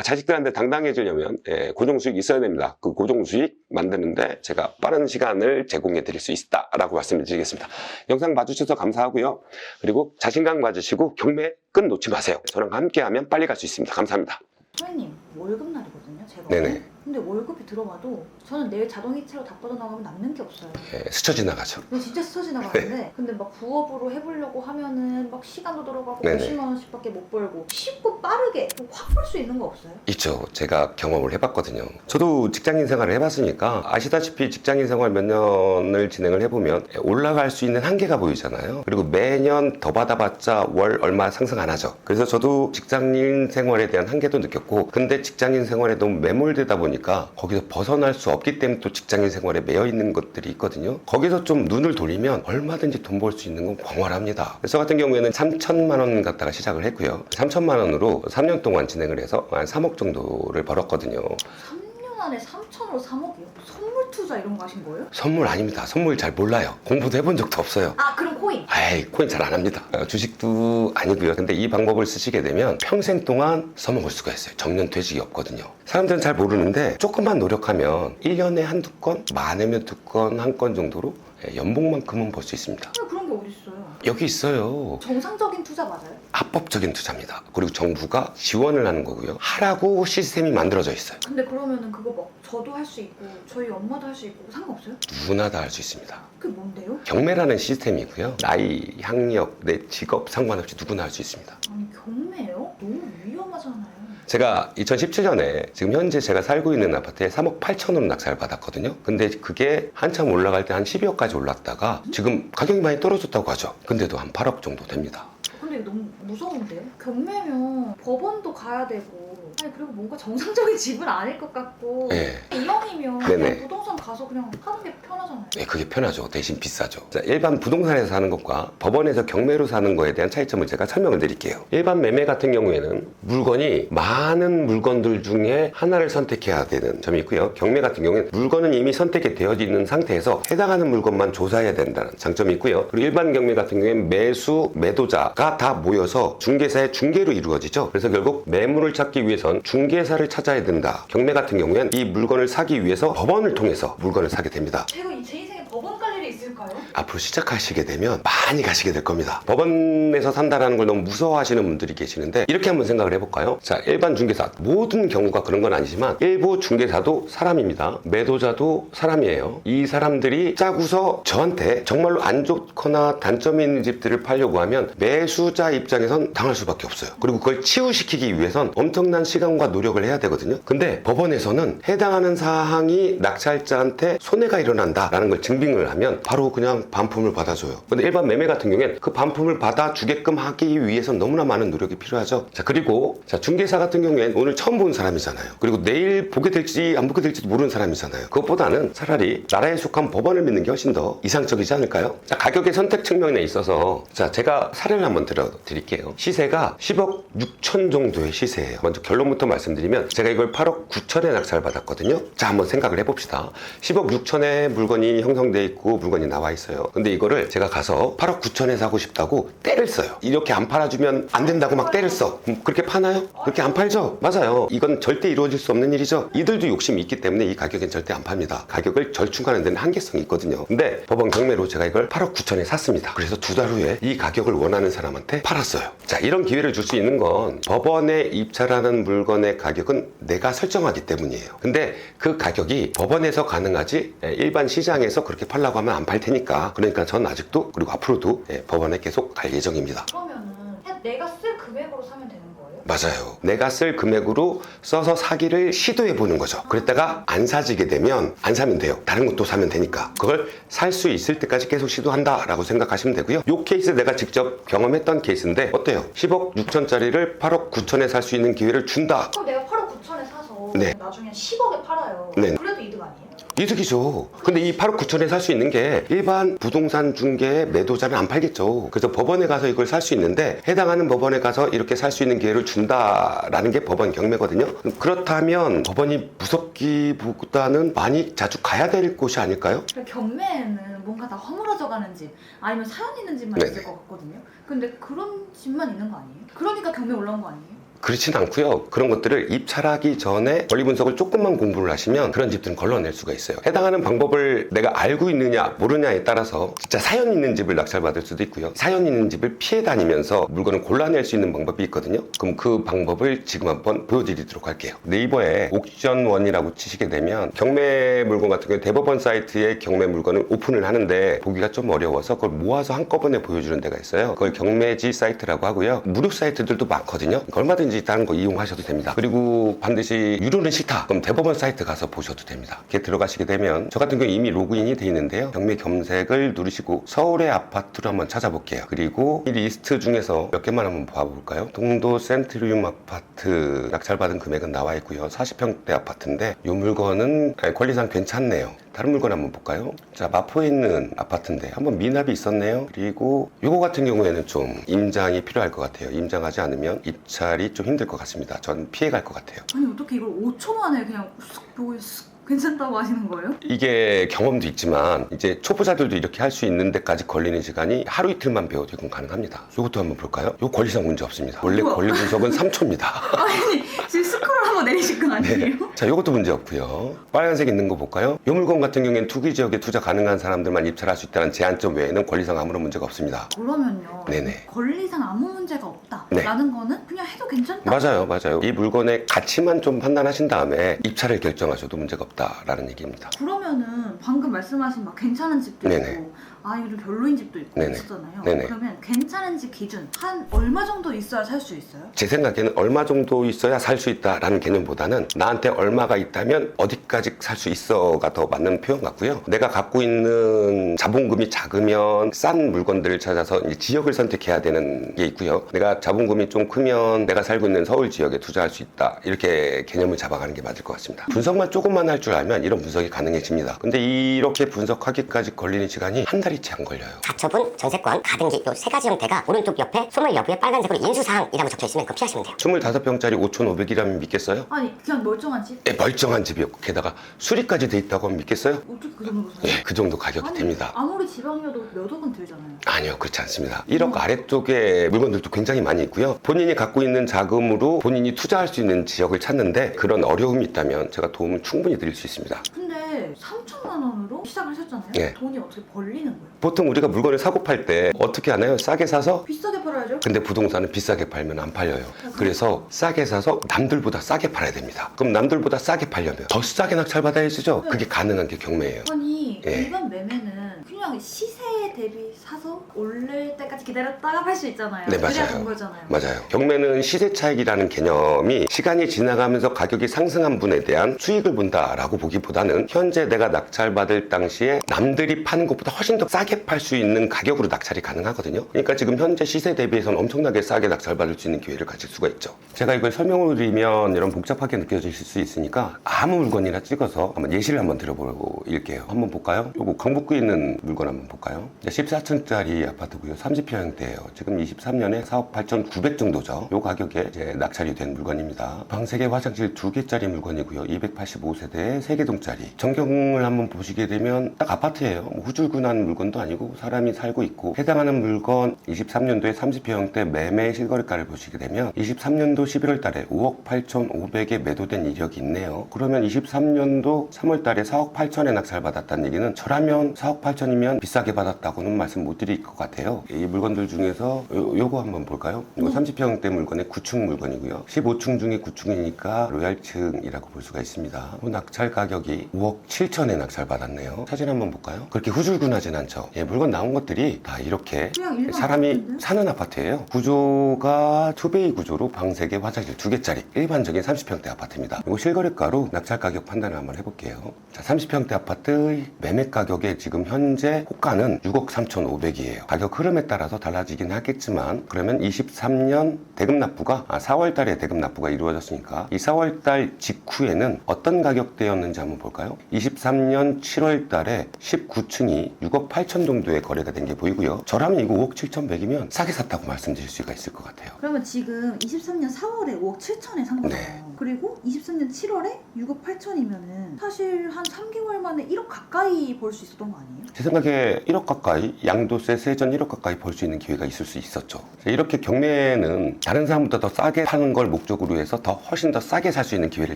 자식들한테 당당해지려면 고정수익 있어야 됩니다. 그 고정수익 만드는데 제가 빠른 시간을 제공해 드릴 수 있다라고 말씀을 드리겠습니다. 영상 봐주셔서 감사하고요. 그리고 자신감 가지시고 경매 끈 놓지 마세요. 저랑 함께하면 빨리 갈 수 있습니다. 감사합니다. 선생님 월급날이거든요 제가. 네네. 근데 월급이 들어와도 저는 내일 자동이체로 다 뻗어나가면 남는 게 없어요. 스쳐 지나가죠. 근데 진짜 스쳐 지나가는데 근데 막 부업으로 해보려고 하면은 막 시간도 들어가고 네네. 50만 원씩밖에 못 벌고 쉽고 빠르게 확 벌 수 있는 거 없어요? 있죠. 제가 경험을 해봤거든요. 저도 직장인 생활을 해봤으니까 아시다시피 직장인 생활 몇 년을 진행을 해보면 올라갈 수 있는 한계가 보이잖아요. 그리고 매년 더 받아봤자 월 얼마 상승 안 하죠. 그래서 저도 직장인 생활에 대한 한계도 느꼈고, 근데 직장인 생활에 너무 매몰되다 보니까 거기서 벗어날 수 없기 때문에 또 직장인 생활에 매여 있는 것들이 있거든요. 거기서 좀 눈을 돌리면 얼마든지 돈 벌 수 있는 건 광활합니다. 그래서 같은 경우에는 3천만 원 갖다가 시작을 했고요. 3천만 원으로 3년 동안 진행을 해서 한 3억 정도를 벌었거든요. 3년 안에 3천으로 3억이요? 선물 투자 이런 거 하신 거예요? 선물 아닙니다. 선물 잘 몰라요. 공부도 해본 적도 없어요. 아 그럼 코인? 아이, 코인 잘 안 합니다. 주식도 아니고요. 근데 이 방법을 쓰시게 되면 평생 동안 써먹을 수가 있어요. 정년퇴직이 없거든요. 사람들은 잘 모르는데 조금만 노력하면 1년에 한두 건, 많으면 2건, 1건 정도로 연봉만큼은 벌 수 있습니다. 왜 그런 게 어딨어요? 여기 있어요. 정상적인 투자 맞아요? 합법적인 투자입니다. 그리고 정부가 지원을 하는 거고요. 하라고 시스템이 만들어져 있어요. 근데 그러면은 그거 막 저도 할 수 있고 저희 엄마도 할 수 있고 상관없어요? 누구나 다 할 수 있습니다. 그게 뭔데요? 경매라는 시스템이고요. 나이, 학력, 내 직업 상관없이 누구나 할 수 있습니다. 아니 경매요? 너무 위험하잖아요. 제가 2017년에 지금 현재 제가 살고 있는 아파트에 3억 8천으로 낙찰을 받았거든요. 근데 그게 한참 올라갈 때 한 12억까지 올랐다가 지금 가격이 많이 떨어졌다고 하죠. 근데도 한 8억 정도 됩니다. 근데 이거 너무 무서운데요? 경매면 법원도 가야 되고 아니 그리고 뭔가 정상적인 집은 아닐 것 같고 네. 이왕이면 네네. 그냥 부동산 가서 그냥 하는 게 편하잖아요. 네, 그게 편하죠. 대신 비싸죠. 자, 일반 부동산에서 사는 것과 법원에서 경매로 사는 거에 대한 차이점을 제가 설명을 드릴게요. 일반 매매 같은 경우에는 물건이 많은 물건들 중에 하나를 선택해야 되는 점이 있고요. 경매 같은 경우에는 물건은 이미 선택이 되어 있는 상태에서 해당하는 물건만 조사해야 된다는 장점이 있고요. 그리고 일반 경매 같은 경우에는 매수, 매도자가 다 모여서 중개사의 중개로 이루어지죠. 그래서 결국 매물을 찾기 위해선 중개사를 찾아야 된다. 경매 같은 경우에는 이 물건을 사기 위해서 법원을 통해서 물건을 사게 됩니다. 제가 제 인생에 법원 갈 일이 있을까요? 앞으로 시작하시게 되면 많이 가시게 될 겁니다. 법원에서 산다라는 걸 너무 무서워하시는 분들이 계시는데 이렇게 한번 생각을 해볼까요? 자, 일반 중개사, 모든 경우가 그런 건 아니지만 일부 중개사도 사람입니다. 매도자도 사람이에요. 이 사람들이 짜고서 저한테 정말로 안 좋거나 단점이 있는 집들을 팔려고 하면 매수자 입장에선 당할 수밖에 없어요. 그리고 그걸 치유시키기 위해선 엄청난 시간과 노력을 해야 되거든요. 근데 법원에서는 해당하는 사항이 낙찰자한테 손해가 일어난다라는 걸 증빙을 하면 바로 그냥 반품을 받아줘요. 근데 일반 매매 같은 경우에는 그 반품을 받아주게끔 하기 위해선 너무나 많은 노력이 필요하죠. 자, 그리고 중개사 같은 경우에는 오늘 처음 본 사람이잖아요. 그리고 내일 보게 될지 안 보게 될지도 모르는 사람이잖아요. 그것보다는 차라리 나라에 속한 법원을 믿는 게 훨씬 더 이상적이지 않을까요? 자, 가격의 선택 측면에 있어서 자, 제가 사례를 한번 들어드릴게요. 시세가 10억 6천 정도의 시세예요. 먼저 결론부터 말씀드리면 제가 이걸 8억 9천에 낙찰을 받았거든요. 자, 한번 생각을 해봅시다. 10억 6천에 물건이 형성돼 있고 물건이 나와 있어요. 근데 이거를 제가 가서 8억 9천에 사고 싶다고 떼를 써요. 이렇게 안 팔아주면 안 된다고 막 떼를 써. 그렇게 파나요? 그렇게 안 팔죠? 맞아요. 이건 절대 이루어질 수 없는 일이죠. 이들도 욕심이 있기 때문에 이 가격엔 절대 안 팝니다. 가격을 절충하는 데는 한계성이 있거든요. 근데 법원 경매로 제가 이걸 8억 9천에 샀습니다. 그래서 2달 후에 이 가격을 원하는 사람한테 팔았어요. 자, 이런 기회를 줄 수 있는 건 법원에 입찰하는 물건의 가격은 내가 설정하기 때문이에요. 근데 그 가격이 법원에서 가능하지 일반 시장에서 그렇게 팔라고 하면 안 팔 테니까. 그러니까 전 아직도 그리고 앞으로도 법원에 계속 갈 예정입니다. 그러면은 그냥 내가 쓸 금액으로 사면 되는 거예요? 맞아요. 내가 쓸 금액으로 써서 사기를 시도해 보는 거죠. 그랬다가 안 사지게 되면 안 사면 돼요. 다른 것도 사면 되니까. 그걸 살 수 있을 때까지 계속 시도한다라고 생각하시면 되고요. 이 케이스 내가 직접 경험했던 케이스인데 어때요? 10억 6천짜리를 8억 9천에 살 수 있는 기회를 준다. 그럼 내가 8억 9천에 사서 네. 나중에 10억에 팔아요. 네. 그래도 이득 아니에요? 이득이죠. 근데 이 8억 9천에 살 수 있는 게 일반 부동산 중개 매도자는 안 팔겠죠. 그래서 법원에 가서 이걸 살 수 있는데 해당하는 법원에 가서 이렇게 살 수 있는 기회를 준다라는 게 법원 경매거든요. 그렇다면 법원이 무섭기보다는 많이 자주 가야 될 곳이 아닐까요? 그러니까 경매에는 뭔가 다 허물어져 가는 집 아니면 사연 있는 집만 네네. 있을 것 같거든요. 근데 그런 집만 있는 거 아니에요? 그러니까 경매 올라온 거 아니에요? 그렇진 않고요. 그런 것들을 입찰하기 전에 권리 분석을 조금만 공부를 하시면 그런 집들은 걸러낼 수가 있어요. 해당하는 방법을 내가 알고 있느냐 모르냐에 따라서 진짜 사연 있는 집을 낙찰받을 수도 있고요. 사연 있는 집을 피해 다니면서 물건을 골라낼 수 있는 방법이 있거든요. 그럼 그 방법을 지금 한번 보여드리도록 할게요. 네이버에 옥션원이라고 치시게 되면 경매 물건 같은 경우에 대법원 사이트에 경매 물건을 오픈을 하는데 보기가 좀 어려워서 그걸 모아서 한꺼번에 보여주는 데가 있어요. 그걸 경매지 사이트라고 하고요. 무료 사이트들도 많거든요. 얼마든지 다른 거 이용하셔도 됩니다. 그리고 반드시 유료는 싫다. 그럼 대법원 사이트 가서 보셔도 됩니다. 이렇게 들어가시게 되면 저 같은 경우 이미 로그인이 돼 있는데요. 경매 검색을 누르시고 서울의 아파트로 한번 찾아볼게요. 그리고 이 리스트 중에서 몇 개만 한번 봐볼까요? 동도 센트리움 아파트 낙찰받은 금액은 나와 있고요. 40평대 아파트인데 이 물건은 권리상 괜찮네요. 다른 물건 한번 볼까요? 자, 마포에 있는 아파트인데 한번 미납이 있었네요. 그리고 요거 같은 경우에는 좀 임장이 필요할 것 같아요. 임장하지 않으면 입찰이 좀 힘들 것 같습니다. 전 피해갈 것 같아요. 아니 어떻게 이걸 5초 만에 그냥 쑥 보고 쑥 괜찮다고 하시는 거예요? 이게 경험도 있지만 이제 초보자들도 이렇게 할 수 있는 데까지 걸리는 시간이 하루 이틀만 배워도 이건 가능합니다. 이것도 한번 볼까요? 요 권리상 문제 없습니다. 원래 우와. 권리 분석은 3초입니다. 아니 지금 스크롤 한번 내리실 거 아니에요? 자, 요것도 문제 없고요. 빨간색 있는 거 볼까요? 요 물건 같은 경우에는 투기 지역에 투자 가능한 사람들만 입찰할 수 있다는 제한점 외에는 권리상 아무런 문제가 없습니다. 그러면요. 네네. 권리상 아무 문제가 없다라는 네. 거는 그냥 해도 괜찮다. 맞아요. 이 물건의 가치만 좀 판단하신 다음에 입찰을 결정하셔도 문제가 없다라는 얘기입니다. 그러면은 방금 말씀하신 막 괜찮은 집도 네네. 있고 아 이거 좀 별로인 집도 있고 네네. 있었잖아요. 네네. 그러면 괜찮은 집 기준 한 얼마 정도 있어야 살 수 있어요? 제 생각에는 얼마 정도 있어야 살 수 있다라는 개념보다는 나한테 얼마가 있다면 어디까지 살 수 있어가 더 맞는 표현 같고요. 내가 갖고 있는 자본금이 작으면 싼 물건들을 찾아서 이제 지역을 선택해야 되는 게 있고요. 내가 자본금이 좀 크면 내가 살고 있는 서울 지역에 투자할 수 있다. 이렇게 개념을 잡아가는 게 맞을 것 같습니다. 분석만 조금만 할 줄 알면 이런 분석이 가능해집니다. 근데 이렇게 분석하기까지 걸리는 시간이 한 달이 채 안 걸려요. 가처분, 전세권, 가등기 요 세 가지 형태가 오른쪽 옆에 소멸 여부에 빨간색으로 인수사항이라고 적혀 있으면 그거 피하시면 돼요. 25평짜리 5,500이라면 믿겠어요? 아니 그냥 멀쩡한 집? 네, 멀쩡한 집이었고 게다가 수리까지 돼 있다고 하면 믿겠어요? 어떻게 그 정도 사요? 예, 그 정도 가격이 아니, 됩니다. 아무리 지방이어도 몇 억은 들잖아요. 아니요, 그렇지 않습니다. 1억 아래쪽에 물건들도 굉장히 많이 있고요. 본인이 갖고 있는 자금으로 본인이 투자할 수 있는 지역을 찾는데 그런 어려움이 있다면 제가 도움을 충분히 드릴 수 있습니다. 근데 3천만 원으로 시작을 하셨잖아요. 네. 돈이 어떻게 벌리는 거예요? 보통 우리가 물건을 사고 팔 때 어떻게 하나요? 싸게 사서? 비싸게 팔아야죠. 근데 부동산은 비싸게 팔면 안 팔려요. 그래서 싸게 사서 남들보다 싸게 팔아야 됩니다. 그럼 남들보다 싸게 팔려면 더 싸게 낙찰받아야 쓰죠? 그게 가능한 게 경매예요. 아니 예. 일반 매매는 그냥 시세에 대비 사서 올릴 때까지 기다렸다가 팔 수 있잖아요. 네, 그래야 맞아요. 된 거잖아요. 맞아요. 경매는 시세 차익이라는 개념이 시간이 지나가면서 가격이 상승한 분에 대한 수익을 본다라고 보기보다는 현재 내가 낙찰받을 당시에 남들이 파는 것보다 훨씬 더 싸게 팔 수 있는 가격으로 낙찰이 가능하거든요. 그러니까 지금 현재 시세 대비해서는 엄청나게 싸게 낙찰받을 수 있는 기회를 가질 수가 있죠. 제가 이걸 설명을 드리면 여러분 복잡하게 느껴질 수 있으니까 아무 물건이나 찍어서 한번 예시를 한번 드려볼게요. 한번 볼까요? 요거 강북구에 있는 물건 한번 볼까요? 14층짜리 아파트고요. 30평대예요. 지금 23년에 4억 8,900 정도죠. 요 가격에 이제 낙찰이 된 물건입니다. 방 3개, 화장실 2개짜리 물건이고요. 285세대에 3개동짜리. 전경을 한번 보시게 되면 딱 아파트예요. 뭐 후줄근한 물건도 아니고 사람이 살고 있고 해당하는 물건 23년도에 30평대 매매 실거래가를 보시게 되면 23년도 11월 달에 5억 8,500에 매도된 이력이 있네요. 그러면 23년도 3월 달에 4억 8천에 낙찰받았다는 얘기는 저라면 4억 8천이면 비싸게 받았다고는 말씀 못 드릴 것 같아요. 이 물건들 중에서 요거 한번 볼까요? 이거 30평대 물건의 9층 물건이고요. 15층 중에 9층이니까 로얄층이라고 볼 수가 있습니다. 낙찰 가격이 5억 7천에 낙찰 받았네요. 사진 한번 볼까요? 그렇게 후줄근하진 않죠. 예, 물건 나온 것들이 다 이렇게 그냥 일반 사람이 아파트인데? 사는 아파트예요. 구조가 투베이 구조로 방 3개, 화장실 2개짜리 일반적인 30평대 아파트입니다. 이거 실거래가로 낙찰 가격 판단을 한번 해볼게요. 자, 30평대 아파트 매매 가격에 지금 현재 호가는 6억 3,500이에요. 가격 흐름에 따라서 달라지긴 하겠지만 그러면 23년 대금 납부가 4월 달에 대금 납부가 이루어졌으니까 이 4월 달 직후에는 어떤 가격대였는지 한번 볼까요? 23년 7월 달에 19층이 6억 8천 정도의 거래가 된 게 보이고요. 저라면 이거 5억 7,100이면 싸게 샀다고 말씀드릴 수가 있을 것 같아요. 그러면 지금 23년 4월에 5억 7천에 산 거잖아요. 네. 그리고 23년 7월에 6억 8천이면은 사실 한 3개월 만에 1억 가까이 벌 수 있었던 거 아니에요? 제 생각에 1억 가까이, 양도세, 세전 1억 가까이 벌 수 있는 기회가 있을 수 있었죠. 이렇게 경매는 다른 사람보다 더 싸게 파는 걸 목적으로 해서 훨씬 더 싸게 살 수 있는 기회를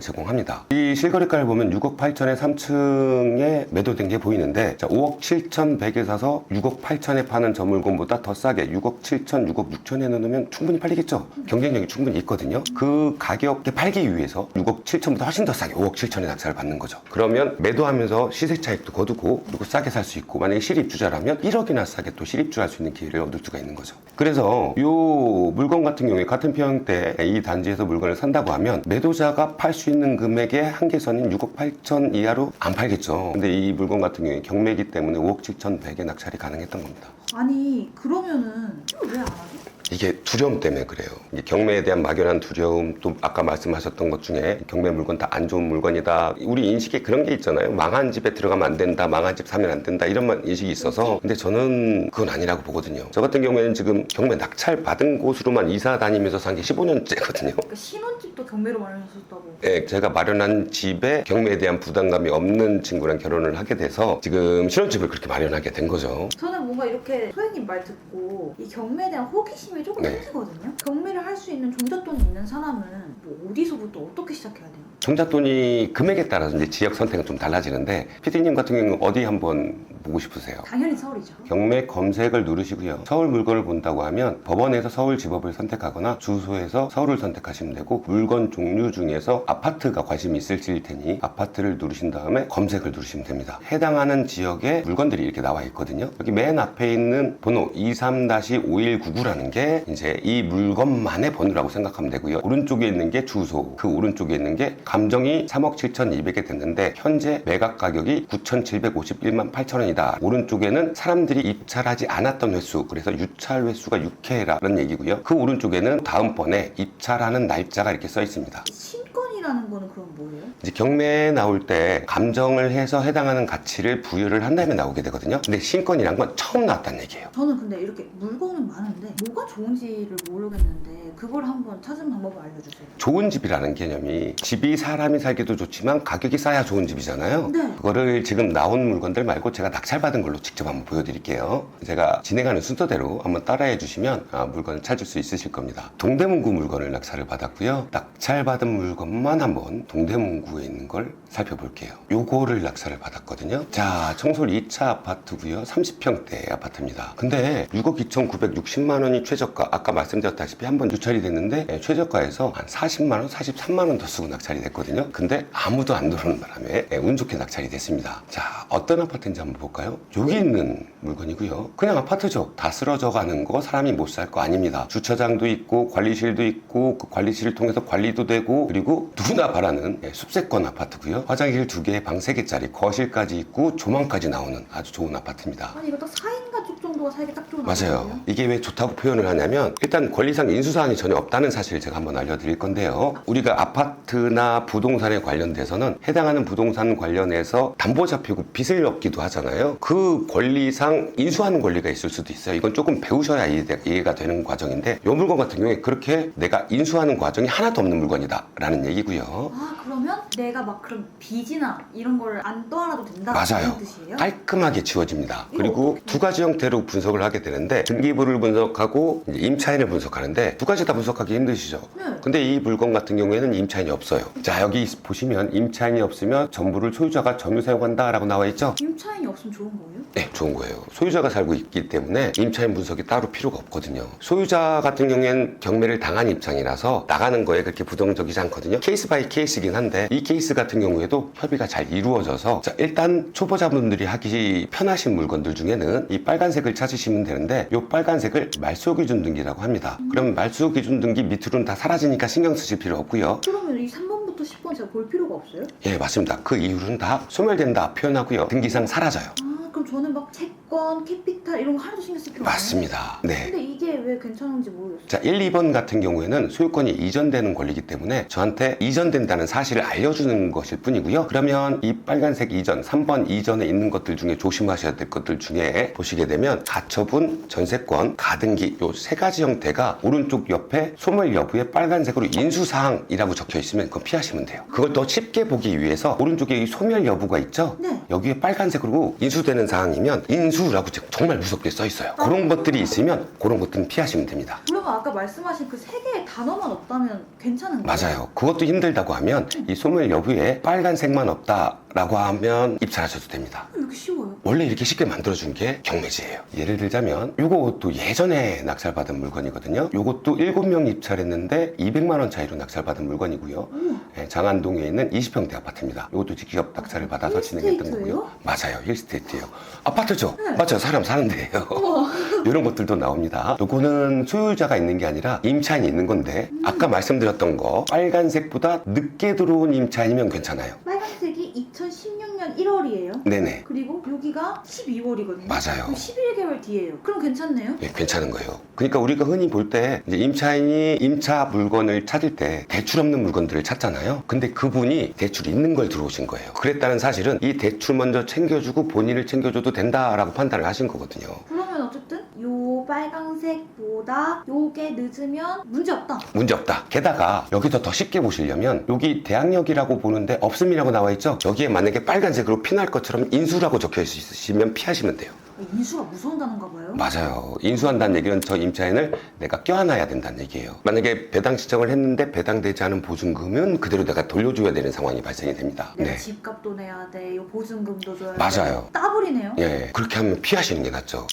제공합니다. 이 실거래가를 보면 6억 8천에 3층에 매도된 게 보이는데, 자, 5억 7천 100에 사서 6억 8천에 파는 저 물건보다 더 싸게 6억 7천, 6억 6천에 넣으면 충분히 팔리겠죠. 경쟁력이 충분히 있거든요. 그 가격에 팔기 위해서 6억 7천보다 훨씬 더 싸게 5억 7천에 낙찰을 받는 거죠. 그러면 매도하면서 시세 차익도 거두고 그리고 싸게 살 수 있고, 만약에 실입주자라면 1억이나 싸게 또 실입주할 수 있는 기회를 얻을 수가 있는 거죠. 그래서 이 물건 같은 경우에 같은 평대 이 단지에서 물건을 산다고 하면 매도자가 팔 수 있는 금액의 한계선인 6억 8천 이하로 안 팔겠죠. 근데 이 물건 같은 경우에 경매이기 때문에 5억 7천 100에 낙찰이 가능했던 겁니다. 아니 그러면은 이거 왜 안 하지? 이게 두려움 때문에 그래요. 이게 경매에 대한 막연한 두려움, 또 아까 말씀하셨던 것 중에 경매 물건 다 안 좋은 물건이다. 우리 인식에 그런 게 있잖아요. 망한 집에 들어가면 안 된다, 망한 집 사면 안 된다, 이런 인식이 있어서. 근데 저는 그건 아니라고 보거든요. 저 같은 경우에는 지금 경매 낙찰 받은 곳으로만 이사 다니면서 산 게 15년째거든요. 그러니까 신혼집도 경매로 마련하셨다고. 네, 제가 마련한 집에 경매에 대한 부담감이 없는 친구랑 결혼을 하게 돼서 지금 신혼집을 그렇게 마련하게 된 거죠. 저는 뭔가 이렇게 소연님 말 듣고 이 경매에 대한 호기심이 조금 네. 생기거든요. 경매를 할 수 있는 종잣돈이 있는 사람은 뭐 어디서부터 어떻게 시작해야 돼요? 종잣돈이 금액에 따라서 이제 지역 선택은 좀 달라지는데, PD님 같은 경우는 어디 한번 보고 싶으세요? 당연히 서울이죠. 경매 검색을 누르시고요. 서울 물건을 본다고 하면 법원에서 서울지법을 선택하거나 주소에서 서울을 선택하시면 되고, 물건 종류 중에서 아파트가 관심이 있으실 테니 아파트를 누르신 다음에 검색을 누르시면 됩니다. 해당하는 지역에 물건들이 이렇게 나와 있거든요. 여기 맨 앞에 있는 번호 23-5199라는 게 이제 이 물건만의 번호라고 생각하면 되고요. 오른쪽에 있는 게 주소, 그 오른쪽에 있는 게 감정이 3억 7,200에 됐는데 현재 매각 가격이 9,751만 8천원이다. 오른쪽에는 사람들이 입찰하지 않았던 횟수, 그래서 유찰 횟수가 6회라는 얘기고요. 그 오른쪽에는 다음번에 입찰하는 날짜가 이렇게 써 있습니다. 신권이라는 거는 그럼 뭐예요? 이제 경매에 나올 때 감정을 해서 해당하는 가치를 부여를 한 다음에 나오게 되거든요. 근데 신권이란 건 처음 나왔다는 얘기예요. 저는 근데 이렇게 물건은 많은데 뭐가 좋은지를 모르겠는데 그걸 한번 찾은 방법을 알려주세요. 좋은 집이라는 개념이 집이 사람이 살기도 좋지만 가격이 싸야 좋은 집이잖아요. 네. 그거를 지금 나온 물건들 말고 제가 낙찰받은 걸로 직접 한번 보여드릴게요. 제가 진행하는 순서대로 한번 따라해 주시면 물건을 찾을 수 있으실 겁니다. 동대문구 물건을 낙찰을 받았고요. 낙찰받은 물건만 한번 동대문구에 있는 걸 살펴볼게요. 요거를 낙찰을 받았거든요. 자, 청솔 2차 아파트고요. 30평대 아파트입니다. 근데 6억 2,960만 원이 최저가, 아까 말씀드렸다시피 한번 유찰이 됐는데 최저가에서 한 40만 원, 43만 원 더 쓰고 낙찰이 됐거든요. 근데 아무도 안 들어오는 바람에 운 좋게 낙찰이 됐습니다. 자, 어떤 아파트인지 한번 볼까요? 여기 있는 물건이고요. 그냥 아파트죠. 다 쓰러져 가는 거, 사람이 못 살 거 아닙니다. 주차장도 있고 관리실도 있고 그 관리실을 통해서 관리도 되고, 그리고 누구나 바라는 숲세권 아파트고요. 화장실 2개, 방 3개짜리, 거실까지 있고 조망까지 나오는 아주 좋은 아파트입니다. 아니 이거 딱 4인 가족 정도가 살기 딱 좋은 맞아요. 아파트예요? 이게 왜 좋다고 표현을 하냐면, 일단 권리상 인수사항이 전혀 없다는 사실을 제가 한번 알려드릴 건데요. 우리가 아파트나 부동산에 관련돼서는 해당하는 부동산 관련해서 담보 잡히고 빚을 얻기도 하잖아요. 그 권리상 인수하는 권리가 있을 수도 있어요. 이건 조금 배우셔야 이해가 되는 과정인데, 이 물건 같은 경우에 그렇게 내가 인수하는 과정이 하나도 없는 물건이다 라는 얘기고요. 아 그러면 내가 막 그런 빚이나 이런 걸 안 떠안아도 된다 맞아요. 이런 뜻이에요? 깔끔하게 지워집니다. 이거 그리고 어떻게 두 가지 형태로 분석을 하게 되는데, 등기부를 분석하고 이제 임차인을 분석하는데 두 가지 다 분석하기 힘드시죠? 네. 근데 이 물건 같은 경우에는 임차인이 없어요. 자, 여기 보시면 임차인이 없으면 전부를 소유자가 점유 사용한다 라고 나와 있죠? 임차인이 없으면 좋은 거예요? 네, 좋은 거예요. 소유자가 살고 있기 때문에 임차인 분석이 따로 필요가 없거든요. 소유자 같은 경우에는 경매를 당한 입장이라서 나가는 거에 그렇게 부정적이지 않거든요. 케이스 바이 케이스긴 한데 이 케이스 같은 경우에도 협의가 잘 이루어져서 자, 일단 초보자분들이 하기 편하신 물건들 중에는 이 빨간색을 찾으시면 되는데 이 빨간색을 말소기준등기라고 합니다. 그럼 말소기준등기 밑으로는 다 사라지니까 신경 쓰실 필요 없고요. 그러면 이 3번부터 10번 제가 볼 필요가 없어요? 예, 맞습니다. 그 이후로는 다 소멸된다 표현하고요. 등기상 사라져요. 아, 그럼 저는 막 채권, 캐피탈 이런 거 하나도 신경 쓸 필요 없나요? 맞습니다. 네. 근데 이게 왜 괜찮은지 모르겠어요. 자, 1, 2번 같은 경우에는 소유권이 이전되는 권리이기 때문에 저한테 이전된다는 사실을 알려주는 것일 뿐이고요. 그러면 이 빨간색 이전, 3번 이전에 있는 것들 중에 조심하셔야 될 것들 중에 보시게 되면 가처분, 전세권, 가등기 요 세 가지 형태가 오른쪽 옆에 소멸 여부에 빨간색으로 인수사항이라고 적혀 있으면 그건 피하시면 돼요. 그걸 더 쉽게 보기 위해서 오른쪽에 이 소멸 여부가 있죠? 네. 여기에 빨간색으로 인수되는 사항이면 인수라고 정말 무섭게 써 있어요. 그런 것들이 있으면 그런 것들은 피하시면 됩니다. 그러면 아까 말씀하신 그 세 개의 단어만 없다면 괜찮은 거예요? 맞아요. 그것도 힘들다고 하면 이 소멸 여부에 빨간색만 없다라고 하면 입찰하셔도 됩니다. 왜 이렇게 쉬워요? 원래 이렇게 쉽게 만들어준 게 경매지예요. 예를 들자면 요것도 예전에 낙찰받은 물건이거든요. 요것도 7명 입찰했는데 200만 원 차이로 낙찰받은 물건이고요. 예, 장안동에 있는 20평대 아파트입니다. 요것도 직접 낙찰을 받아서 진행했던 힐스테이트예요? 거고요. 맞아요. 힐스테이트예요. 아파트죠? 네. 맞죠. 사람 사는 데예요. 이런 것들도 나옵니다. 요거는 소유자가 있는 게 아니라 임차인이 있는 건데 아까 말씀드렸던 거 빨간색보다 늦게 들어온 임차인이면 괜찮아요. 빨간색이 2016년 1월이에요. 네네. 그리고 여기가 12월이거든요. 맞아요. 11개월 뒤에요. 그럼 괜찮네요? 예, 괜찮은 거예요. 그러니까 우리가 흔히 볼 때 이제 임차인이 임차 물건을 찾을 때 대출 없는 물건들을 찾잖아요. 근데 그분이 대출 있는 걸 들어오신 거예요. 그랬다는 사실은 이 대출 먼저 챙겨주고 본인을 챙겨줘도 된다라고 판단을 하신 거거든요. 그러면 어쨌든 요 빨간색보다 요게 늦으면 문제없다. 문제없다. 게다가 여기서 더 쉽게 보시려면 여기 대항력이라고 보는데 없음이라고 나와 있죠. 여기에 만약에 빨간색으로 피날 것처럼 인수라고 적혀 있으시면 피하시면 돼요. 인수가 무서운다는가 봐요. 맞아요. 인수한다는 얘기는 저 임차인을 내가 껴안아야 된다는 얘기예요. 만약에 배당 신청을 했는데 배당되지 않은 보증금은 그대로 내가 돌려줘야 되는 상황이 발생이 됩니다. 내가 네. 집값도 내야 돼. 요 보증금도 줘야 돼. 맞아요. 따블이네요. 예, 그렇게 하면 피하시는 게 낫죠.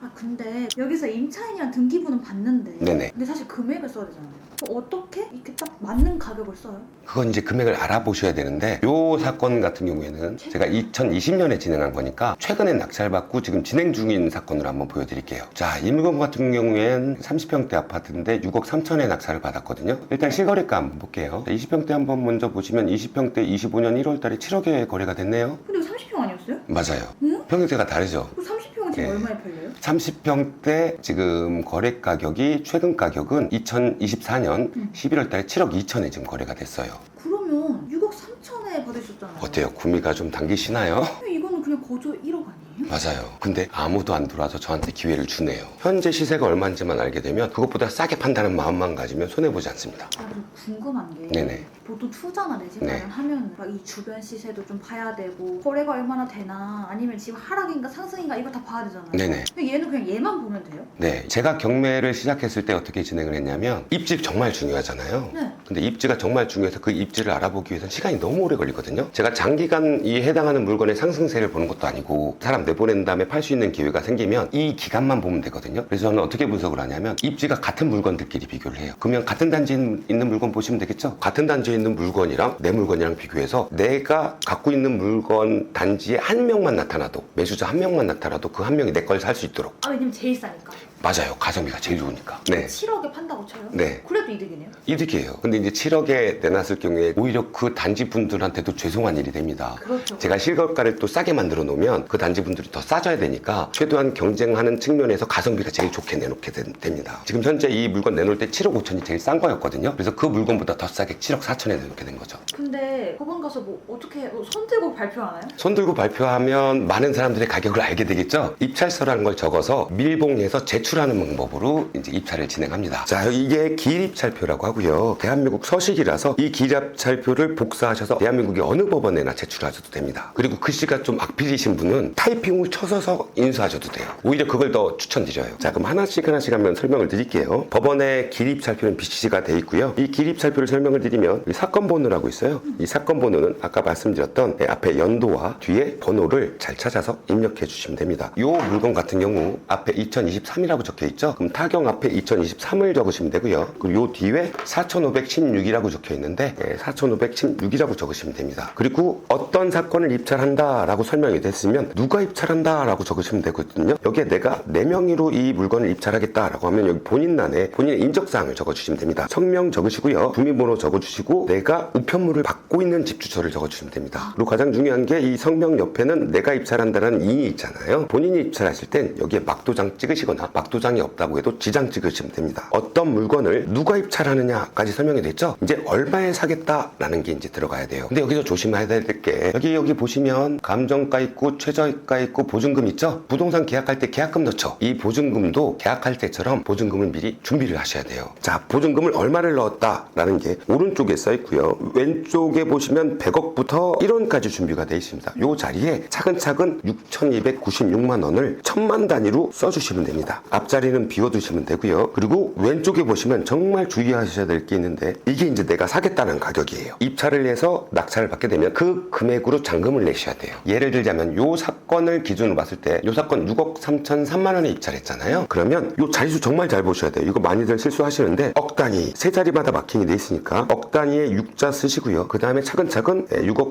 아 근데 여기서 임차인이랑 등기부는 받는데 네네. 근데 사실 금액을 써야 되잖아요. 그럼 어떻게 이렇게 딱 맞는 가격을 써요? 그건 이제 금액을 알아보셔야 되는데 요 사건 같은 경우에는 제가 2020년에 진행한 거니까 최근에 낙찰받고 지금 진행 중인 사건으로 한번 보여드릴게요. 자, 이 물건 같은 경우엔 30평대 아파트인데 6억 3천에 낙찰을 받았거든요. 일단 실거래가 한번 볼게요. 20평대 한번 먼저 보시면 20평대 25년 1월 달에 7억에 거래가 됐네요. 근데 이거 30평 아니었어요? 맞아요. 응? 평형제가 다르죠. 그 30평은 지금 예. 얼마에 팔려요? 30평대 지금 거래 가격이 최근 가격은 2024년 11월 달에 7억 2천에 지금 거래가 됐어요. 그러면 6억 3천에 받으셨잖아요. 어때요? 구미가 좀 당기시나요? 근데 이거는 그냥 거저 1억 아니에요? 맞아요. 근데 아무도 안 들어와서 저한테 기회를 주네요. 현재 시세가 얼마인지만 알게 되면 그것보다 싸게 판다는 마음만 가지면 손해보지 않습니다. 아, 그리고 궁금한 게 네네. 보통 투자나 내 집 네. 하면 막 이 주변 시세도 좀 봐야 되고 거래가 얼마나 되나 아니면 지금 하락인가 상승인가 이걸 다 봐야 되잖아요. 네네. 근데 얘는 그냥 얘만 보면 돼요? 네. 제가 경매를 시작했을 때 어떻게 진행을 했냐면 입지 정말 중요하잖아요. 네. 근데 입지가 정말 중요해서 그 입지를 알아보기 위해서는 시간이 너무 오래 걸리거든요. 제가 장기간 이 해당하는 물건의 상승세를 보는 것도 아니고 사람 내보낸 다음에 팔 수 있는 기회가 생기면 이 기간만 보면 되거든요. 그래서 저는 어떻게 분석을 하냐면 입지가 같은 물건들끼리 비교를 해요. 그러면 같은 단지에 있는 물건 보시면 되겠죠. 같은 단지에 있는 물건이랑 내 물건이랑 비교해서 내가 갖고 있는 물건 단지에 한 명만 나타나도 매수자 한 명만 나타나도 그 한 명이 내 걸 살 수 있도록. 아 왜냐면 제일 싸니까. 맞아요. 가성비가 제일 좋으니까. 네. 7억에 판다고 쳐요? 네. 그래도 이득이네요. 이득이에요. 근데 이제 7억에 내놨을 경우에 오히려 그 단지 분들한테도 죄송한 일이 됩니다. 그렇죠. 제가 실거래가를 또 싸게 만들어 놓으면 그 단지 분들이 더 싸져야 되니까 최대한 경쟁하는 측면에서 가성비가 제일 좋게 내놓게 됩니다. 지금 현재 이 물건 내놓을 때 7억 5천이 제일 싼 거였거든요. 그래서 그 물건보다 더 싸게 7억 4천에 내놓게 된 거죠. 근데 법원 가서 뭐 어떻게 손 들고 발표하나요? 손 들고 발표하면 많은 사람들의 가격을 알게 되겠죠. 입찰서라는 걸 적어서 밀봉해서 제출 제출하는 방법으로 이제 입찰을 진행합니다. 자, 이게 기일입찰표라고 하고요. 대한민국 서식이라서 이 기일입찰표를 복사하셔서 대한민국의 어느 법원에나 제출하셔도 됩니다. 그리고 글씨가 좀 악필이신 분은 타이핑을 쳐서 인수하셔도 돼요. 오히려 그걸 더 추천드려요. 자, 그럼 하나씩 한번 설명을 드릴게요. 법원의 기일입찰표는 BCC가 돼 있고요. 이 기일입찰표를 설명을 드리면 이 사건 번호라고 있어요. 이 사건 번호는 아까 말씀드렸던 앞에 연도와 뒤에 번호를 잘 찾아서 입력해 주시면 됩니다. 이 물건 같은 경우 앞에 2023이라고 적혀 있죠. 그럼 타경 앞에 2023을 적으시면 되고요. 그리고 요 뒤에 4516이라고 적혀 있는데 4516이라고 적으시면 됩니다. 그리고 어떤 사건을 입찰한다라고 설명이 됐으면 누가 입찰한다라고 적으시면 되거든요. 여기에 내가 내 명의로 이 물건을 입찰하겠다라고 하면 여기 본인란에 본인의 인적사항을 적어주시면 됩니다. 성명 적으시고요. 주민번호 적어주시고 내가 우편물을 받고 있는 집 주소를 적어주시면 됩니다. 그리고 가장 중요한 게 이 성명 옆에는 내가 입찰한다는 인이 있잖아요. 본인이 입찰하실 땐 여기에 막도장 찍으시거나 막도장이 없다고 해도 지장 찍으시면 됩니다. 어떤 물건을 누가 입찰하느냐까지 설명이 됐죠. 이제 얼마에 사겠다라는 게 이제 들어가야 돼요. 근데 여기서 조심해야 될 게 여기 보시면 감정가 있고 최저가 있고 보증금 있죠. 부동산 계약할 때 계약금 넣죠. 이 보증금도 계약할 때처럼 보증금을 미리 준비를 하셔야 돼요. 자, 보증금을 얼마를 넣었다라는 게 오른쪽에 써 있고요. 왼쪽에 보시면 100억부터 1원까지 준비가 되어 있습니다. 이 자리에 차근차근 6,296만 원을 천만 단위로 써주시면 됩니다. 앞자리는 비워두시면 되고요. 그리고 왼쪽에 보시면 정말 주의하셔야 될 게 있는데 이게 이제 내가 사겠다는 가격이에요. 입찰을 해서 낙찰을 받게 되면 그 금액으로 잔금을 내셔야 돼요. 예를 들자면 이 사건을 기준으로 봤을 때 이 사건 6억 3,003만 원에 입찰했잖아요. 그러면 이 자리수 정말 잘 보셔야 돼요. 이거 많이들 실수하시는데 억 단위 세 자리마다 마킹이 돼 있으니까 억 단위에 6자 쓰시고요. 그 다음에 차근차근 6억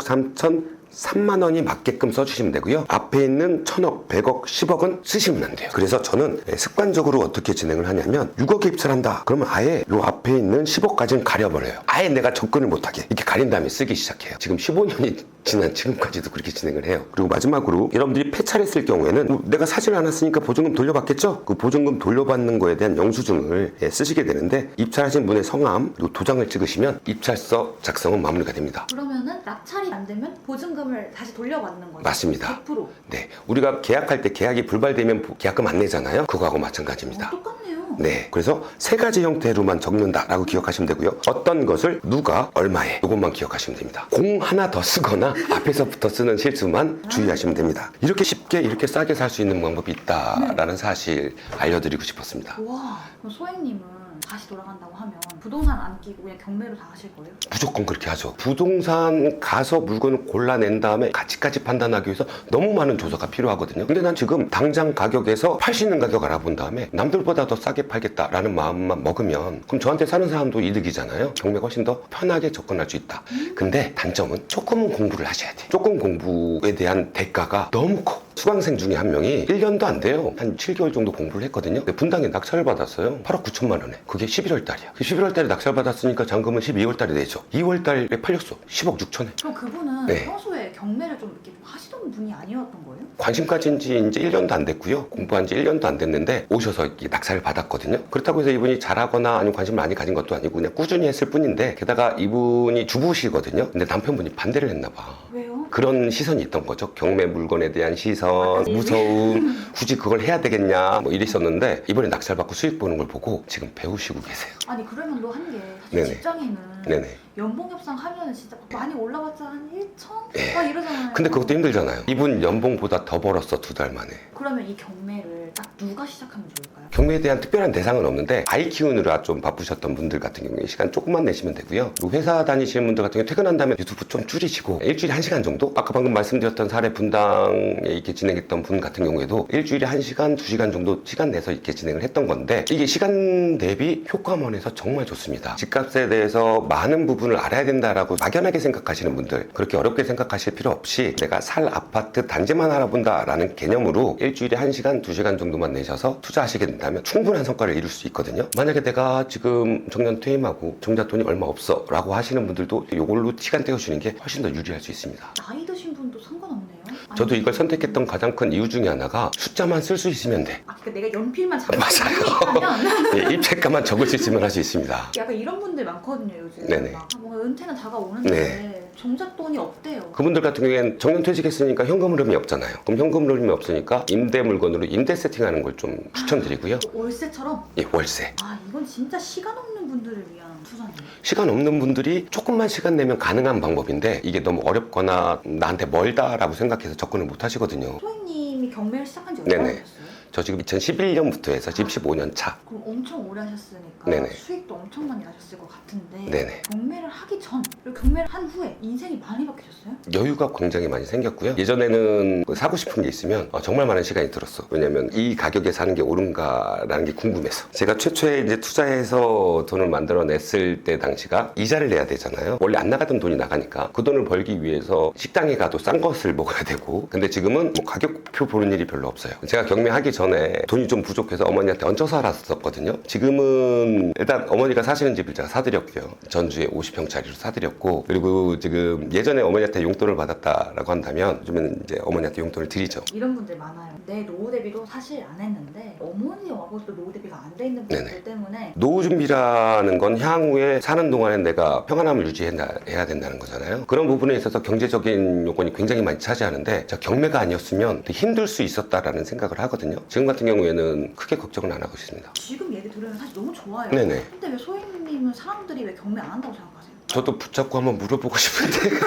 3,003만 원이 맞게끔 써주시면 되고요. 앞에 있는 1,000억, 100억, 10억은 쓰시면 안 돼요. 그래서 저는 습관적으로 어떻게 진행을 하냐면 6억에 입찰한다. 그러면 아예 요 앞에 있는 10억까지는 가려버려요. 아예 내가 접근을 못하게 이렇게 가린 다음에 쓰기 시작해요. 지금 15년이 지난 지금까지도 그렇게 진행을 해요. 그리고 마지막으로 여러분들이 폐차했을 경우에는 내가 사질 않았으니까 보증금 돌려받겠죠? 그 보증금 돌려받는 거에 대한 영수증을 쓰시게 되는데 입찰하신 분의 성함 그리고 도장을 찍으시면 입찰서 작성은 마무리가 됩니다. 그러면은 낙찰이 안 되면 보증금을 다시 돌려받는 거죠? 맞습니다. 100%. 네, 우리가 계약할 때 계약이 불발되면 계약금 안 내잖아요. 그거하고 마찬가지입니다. 똑같네요. 네, 그래서 세 가지 형태로만 적는다라고 기억하시면 되고요. 어떤 것을 누가 얼마에 이것만 기억하시면 됩니다. 공 하나 더 쓰거나 앞에서부터 쓰는 실수만 주의하시면 됩니다. 이렇게 쉽게 이렇게 싸게 살 수 있는 방법이 있다라는 사실 알려드리고 싶었습니다. 와, 그럼 소행님은 다시 돌아간다고 하면 부동산 안 끼고 그냥 경매로 다 하실 거예요? 무조건 그렇게 하죠. 부동산 가서 물건을 골라낸 다음에 가치까지 판단하기 위해서 너무 많은 조사가 필요하거든요. 근데 난 지금 당장 가격에서 팔 수 있는 가격 알아본 다음에 남들보다 더 싸게 팔겠다라는 마음만 먹으면 그럼 저한테 사는 사람도 이득이잖아요. 경매가 훨씬 더 편하게 접근할 수 있다. 근데 단점은 조금은 공부를 하셔야 돼. 조금 공부에 대한 대가가 너무 커. 수강생 중에 한 명이 1년도 안 돼요. 한 7개월 정도 공부를 했거든요. 근데 분당에 낙찰을 받았어요. 8억 9천만 원에. 그게 11월 달이야. 11월 달에 낙찰 받았으니까 잔금은 12월 달에 내죠. 2월 달에 팔렸어. 10억 6천에. 그럼 그분은 네. 평소에 경매를 좀 이렇게 좀 하시던 분이 아니었던 거예요? 관심 가진 지 이제 1년도 안 됐고요. 공부한 지 1년도 안 됐는데 오셔서 이렇게 낙찰을 받았거든요. 그렇다고 해서 이분이 잘하거나 아니면 관심 많이 가진 것도 아니고 그냥 꾸준히 했을 뿐인데 게다가 이분이 주부시거든요. 근데 남편분이 반대를 했나 봐. 왜요? 그런 시선이 있던 거죠. 경매 물건에 대한 시선, 무서움, 굳이 그걸 해야 되겠냐 뭐 이랬었는데 이번에 낙찰받고 수익 보는 걸 보고 지금 배우시고 계세요. 아니 그러면 또 한 게 사실 네네. 직장인은 네네. 연봉 협상 하면은 진짜 많이 올라봤자 한 1천? 네. 막 이러잖아요. 근데 그것도 힘들잖아요. 이분 연봉보다 더 벌었어 2달 만에. 그러면 이 경매를 딱 누가 시작하면 좋을까요? 경매에 대한 특별한 대상은 없는데 아이 키우느라 좀 바쁘셨던 분들 같은 경우에 시간 조금만 내시면 되고요. 그리고 회사 다니시는 분들 같은 경우에 퇴근한 다음에 유튜브 좀 줄이시고 일주일에 1시간 정도? 아까 방금 말씀드렸던 사례 분당에 이렇게 진행했던 분 같은 경우에도 일주일에 1시간, 2시간 정도 시간 내서 이렇게 진행을 했던 건데 이게 시간 대비 효과만에서 정말 좋습니다. 집값에 대해서 많은 부분을 알아야 된다라고 막연하게 생각하시는 분들 그렇게 어렵게 생각하실 필요 없이 내가 살 아파트 단지만 알아본다라는 개념으로 일주일에 1시간, 2시간 정도만 내셔서 투자하시게 된다면 충분한 성과를 이룰 수 있거든요. 만약에 내가 지금 정년 퇴임하고 정자 돈이 얼마 없어 라고 하시는 분들도 이걸로 시간 때워주는 게 훨씬 더 유리할 수 있습니다. 나이 드신 분도 상관없네요? 저도 이걸 선택했던 가장 큰 이유 중에 하나가 숫자만 쓸 수 있으면 돼. 아, 그러니까 내가 연필만 잡고 맞아요. 있다면 네, 입찰가만 적을 수 있으면 할 수 있습니다. 약간 이런 분들 많거든요 요즘. 네네. 막 뭔가 은퇴는 다가오는데 네. 정작 돈이 없대요. 그분들 같은 경우에는 정년퇴직했으니까 현금 흐름이 없잖아요. 그럼 현금 흐름이 없으니까 임대 물건으로 임대 세팅하는 걸 좀 추천드리고요. 월세처럼? 예, 월세. 아, 이건 진짜 시간 없는 분들을 위한 투자네요. 시간 없는 분들이 조금만 시간 내면 가능한 방법인데 이게 너무 어렵거나 나한테 멀다라고 생각해서 접근을 못 하시거든요. 소희님이 경매를 시작한 지 얼마나 네네. 되셨어요? 저 지금 2011년부터 해서 지금 15년 차. 그럼 엄청 오래 하셨으니까 네네. 수익도 엄청 많이 나셨을 것 같은데 네네. 경매를 하기 전 그리고 경매를 한 후에 인생이 많이 바뀌셨어요? 여유가 굉장히 많이 생겼고요. 예전에는 사고 싶은 게 있으면 정말 많은 시간이 들었어. 왜냐면 이 가격에 사는 게 옳은가라는 게 궁금해서. 제가 최초에 이제 투자해서 돈을 만들어냈을 때 당시가 이자를 내야 되잖아요. 원래 안 나가던 돈이 나가니까 그 돈을 벌기 위해서 식당에 가도 싼 것을 먹어야 되고. 근데 지금은 뭐 가격표 보는 일이 별로 없어요. 제가 경매하기 전에 돈이 좀 부족해서 어머니한테 얹혀 살았었거든요. 지금은 일단 어머니가 사시는 집을 제가 사드렸고요. 전주에 50평짜리로 사드렸고, 그리고 지금 예전에 어머니한테 용돈을 받았다라고 한다면 요즘에는 이제 어머니한테 용돈을 드리죠. 이런 분들 많아요. 내 노후 대비도 사실 안 했는데 어머니하고 또 노후 대비가 안 돼 있는 분들 네네. 때문에 노후 준비라는 건 향후에 사는 동안에 내가 평안함을 유지해야 된다는 거잖아요. 그런 부분에 있어서 경제적인 요건이 굉장히 많이 차지하는데 저 경매가 아니었으면 더 힘들 수 있었다라는 생각을 하거든요. 지금 같은 경우에는 크게 걱정은 안 하고 있습니다. 지금 얘기 들으면 사실 너무 좋아요. 네네. 근데 왜 소희님은 사람들이 왜 경매 안 한다고 생각하세요? 저도 붙잡고 한번 물어보고 싶은데.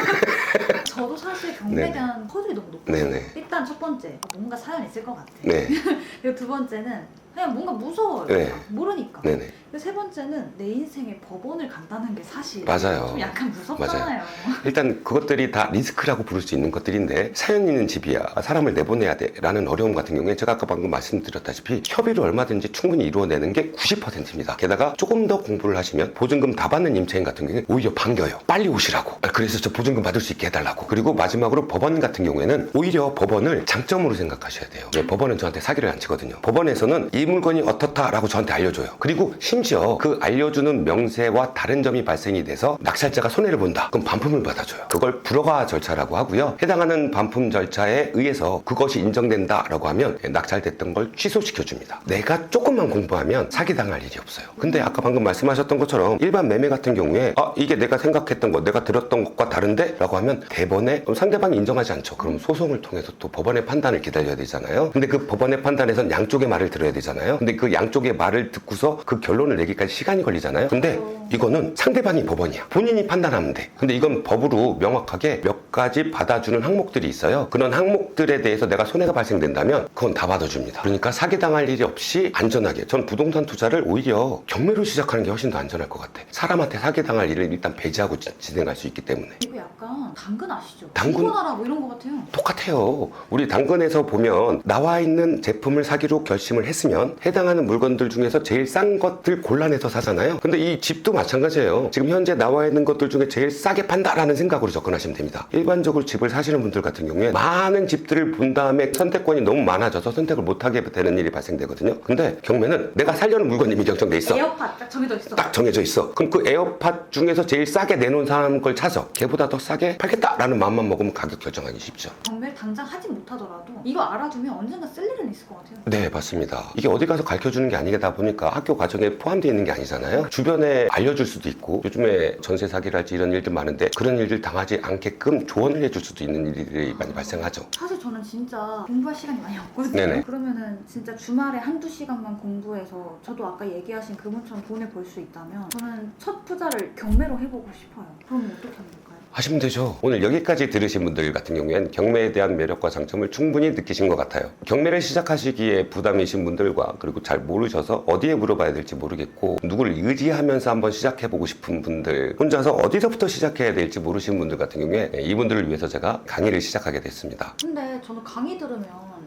저도 사실 경매에 네네. 대한 허들이 너무 높아요. 네네. 일단 첫 번째 뭔가 사연이 있을 것 같아. 네. 그리고 두 번째는 그냥 뭔가 무서워요. 네. 모르니까. 네네. 그리고 세 번째는 내 인생에 법원을 간다는 게 사실 맞아요. 좀 약간 무섭잖아요. 일단 그것들이 다 리스크라고 부를 수 있는 것들인데 사연 있는 집이야 사람을 내보내야 돼 라는 어려움 같은 경우에 제가 아까 방금 말씀드렸다시피 협의를 얼마든지 충분히 이루어내는 게 90%입니다. 게다가 조금 더 공부를 하시면 보증금 다 받는 임차인 같은 경우에 오히려 반겨요. 빨리 오시라고. 그래서 저 보증금 받을 수 있게 해달라고. 그리고 마지막으로 법원 같은 경우에는 오히려 법원을 장점으로 생각하셔야 돼요. 법원은 저한테 사기를 안 치거든요. 법원에서는 이 물건이 어떻다라고 저한테 알려줘요. 그리고 심지어 그 알려주는 명세와 다른 점이 발생이 돼서 낙찰자가 손해를 본다. 그럼 반품을 받아줘요. 그걸 불허가 절차라고 하고요. 해당하는 반품 절차에 의해서 그것이 인정된다라고 하면 낙찰됐던 걸 취소시켜줍니다. 내가 조금만 공부하면 사기당할 일이 없어요. 근데 아까 방금 말씀하셨던 것처럼 일반 매매 같은 경우에 이게 내가 생각했던 것, 내가 들었던 것과 다른데? 라고 하면 대번에 상대방이 인정하지 않죠. 그럼 소송을 통해서 또 법원의 판단을 기다려야 되잖아요. 근데 그 법원의 판단에선 양쪽의 말을 들어야 되잖아요. 근데 그 양쪽의 말을 듣고서 그 결론을 내기까지 시간이 걸리잖아요. 근데 이거는 상대방이 법원이야. 본인이 판단하면 돼. 근데 이건 법으로 명확하게 몇 가지 받아주는 항목들이 있어요. 그런 항목들에 대해서 내가 손해가 발생된다면 그건 다 받아줍니다. 그러니까 사기당할 일이 없이 안전하게. 전 부동산 투자를 오히려 경매로 시작하는 게 훨씬 더 안전할 것 같아. 사람한테 사기당할 일을 일단 배제하고 진행할 수 있기 때문에. 이거 약간 당근 아시죠? 당근? 당근하라 뭐 이런 거 같아요. 똑같아요. 우리 당근에서 보면 나와 있는 제품을 사기로 결심을 했으면 해당하는 물건들 중에서 제일 싼 것들 골라내서 사잖아요. 근데 이 집도 마찬가지예요. 지금 현재 나와 있는 것들 중에 제일 싸게 판다라는 생각으로 접근하시면 됩니다. 일반적으로 집을 사시는 분들 같은 경우에 많은 집들을 본 다음에 선택권이 너무 많아져서 선택을 못하게 되는 일이 발생되거든요. 근데 경매는 내가 살려는 물건이 이미 결정돼 있어. 에어팟 딱 정해져 있어. 딱 정해져 있어. 그럼 그 에어팟 중에서 제일 싸게 내놓은 사람 걸 찾아 걔보다 더 싸게 팔겠다라는 마음만 먹으면 가격 결정하기 쉽죠. 경매를 당장 하지 못하더라도 이거 알아두면 언젠가 쓸 일은 있을 것 같아요. 네, 맞습니다. 이게 어디 가서 가르쳐주는 게 아니다 보니까 학교 과정에 포함되어 있는 게 아니잖아요. 주변에 알려줄 수도 있고 요즘에 전세 사기랄지 이런 일들 많은데 그런 일들 당하지 않게끔 조언을 해줄 수도 있는 일들이 많이 발생하죠. 사실 저는 진짜 공부할 시간이 많이 없거든요. 네네. 그러면은 진짜 주말에 한두 시간만 공부해서 저도 아까 얘기하신 그분처럼 돈을 벌 수 있다면 저는 첫 투자를 경매로 해보고 싶어요. 그럼 어떻게 하면 될까요? 하시면 되죠. 오늘 여기까지 들으신 분들 같은 경우에는 경매에 대한 매력과 장점을 충분히 느끼신 것 같아요. 경매를 시작하시기에 부담이신 분들과 그리고 잘 모르셔서 어디에 물어봐야 될지 모르겠고 누구를 의지하면서 한번 시작해보고 싶은 분들, 혼자서 어디서부터 시작해야 될지 모르시는 분들 같은 경우에 이분들을 위해서 제가 강의를 시작하게 됐습니다. 근데 저는 강의 들으면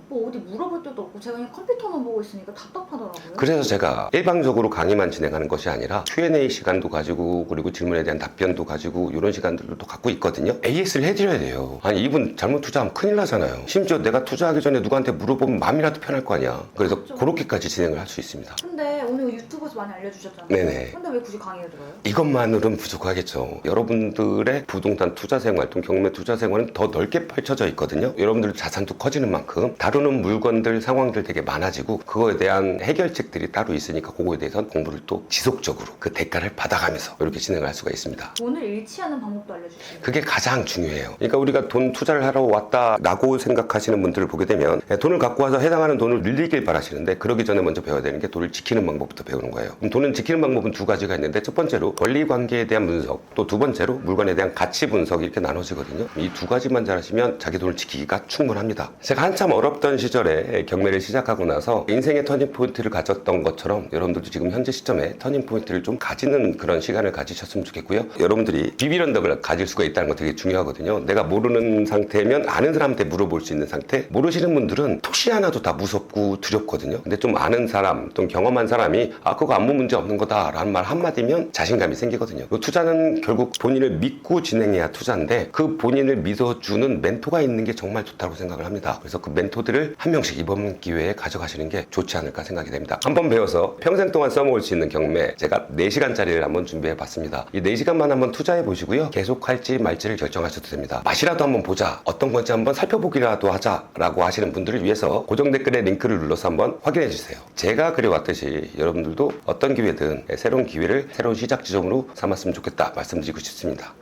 뭐 어디 물어볼 데도 없고 제가 그냥 컴퓨터만 보고 있으니까 답답하더라고요. 그래서 제가 일방적으로 강의만 진행하는 것이 아니라 Q&A 시간도 가지고 그리고 질문에 대한 답변도 가지고 이런 시간들도 갖고 있거든요. AS를 해드려야 돼요. 아니 이분 잘못 투자하면 큰일 나잖아요. 심지어 내가 투자하기 전에 누구한테 물어보면 마음이라도 편할 거 아니야. 그래서 그렇죠. 그렇게까지 진행을 할 수 있습니다. 근데 오늘 유튜브에서 많이 알려주셨잖아요. 네네. 근데 왜 굳이 강의를 들어요? 이것만으로는 부족하겠죠. 여러분들의 부동산 투자 생활, 또 경매 투자 생활은 더 넓게 펼쳐져 있거든요. 여러분들 자산도 커지는 만큼 다루는 나오는 물건들, 상황들 되게 많아지고 그거에 대한 해결책들이 따로 있으니까 그거에 대해서는 공부를 또 지속적으로 그 대가를 받아가면서 이렇게 진행을 할 수가 있습니다. 돈을 잃지하는 방법도 알려주시면 그게 가장 중요해요. 그러니까 우리가 돈 투자를 하러 왔다라고 생각하시는 분들을 보게 되면 돈을 갖고 와서 해당하는 돈을 늘리길 바라시는데 그러기 전에 먼저 배워야 되는 게 돈을 지키는 방법부터 배우는 거예요. 그럼 돈을 지키는 방법은 두 가지가 있는데 첫 번째로 권리 관계에 대한 분석, 또 두 번째로 물건에 대한 가치 분석 이렇게 나눠지거든요. 이 두 가지만 잘하시면 자기 돈을 지키기가 충분합니다. 제가 한참 어렵던 시절에 경매를 시작하고 나서 인생의 터닝 포인트를 가졌던 것처럼 여러분들도 지금 현재 시점에 터닝 포인트를 좀 가지는 그런 시간을 가지셨으면 좋겠고요. 여러분들이 비빌 언덕을 가질 수가 있다는 거 되게 중요하거든요. 내가 모르는 상태면 아는 사람한테 물어볼 수 있는 상태. 모르시는 분들은 토시 하나도 다 무섭고 두렵거든요. 근데 좀 아는 사람, 좀 경험한 사람이 그거 아무 문제 없는 거다 라는 말 한마디면 자신감이 생기거든요. 투자는 결국 본인을 믿고 진행해야 투자인데 그 본인을 믿어주는 멘토가 있는 게 정말 좋다고 생각을 합니다. 그래서 그 멘토들을 한 명씩 이번 기회에 가져가시는 게 좋지 않을까 생각이 됩니다. 한번 배워서 평생 동안 써먹을 수 있는 경매 제가 4시간짜리를 한번 준비해 봤습니다. 이 4시간만 한번 투자해 보시고요. 계속 할지 말지를 결정하셔도 됩니다. 맛이라도 한번 보자. 어떤 건지 한번 살펴보기라도 하자라고 하시는 분들을 위해서 고정 댓글에 링크를 눌러서 한번 확인해 주세요. 제가 그려왔듯이 여러분들도 어떤 기회든 새로운 기회를 새로운 시작 지점으로 삼았으면 좋겠다 말씀드리고 싶습니다.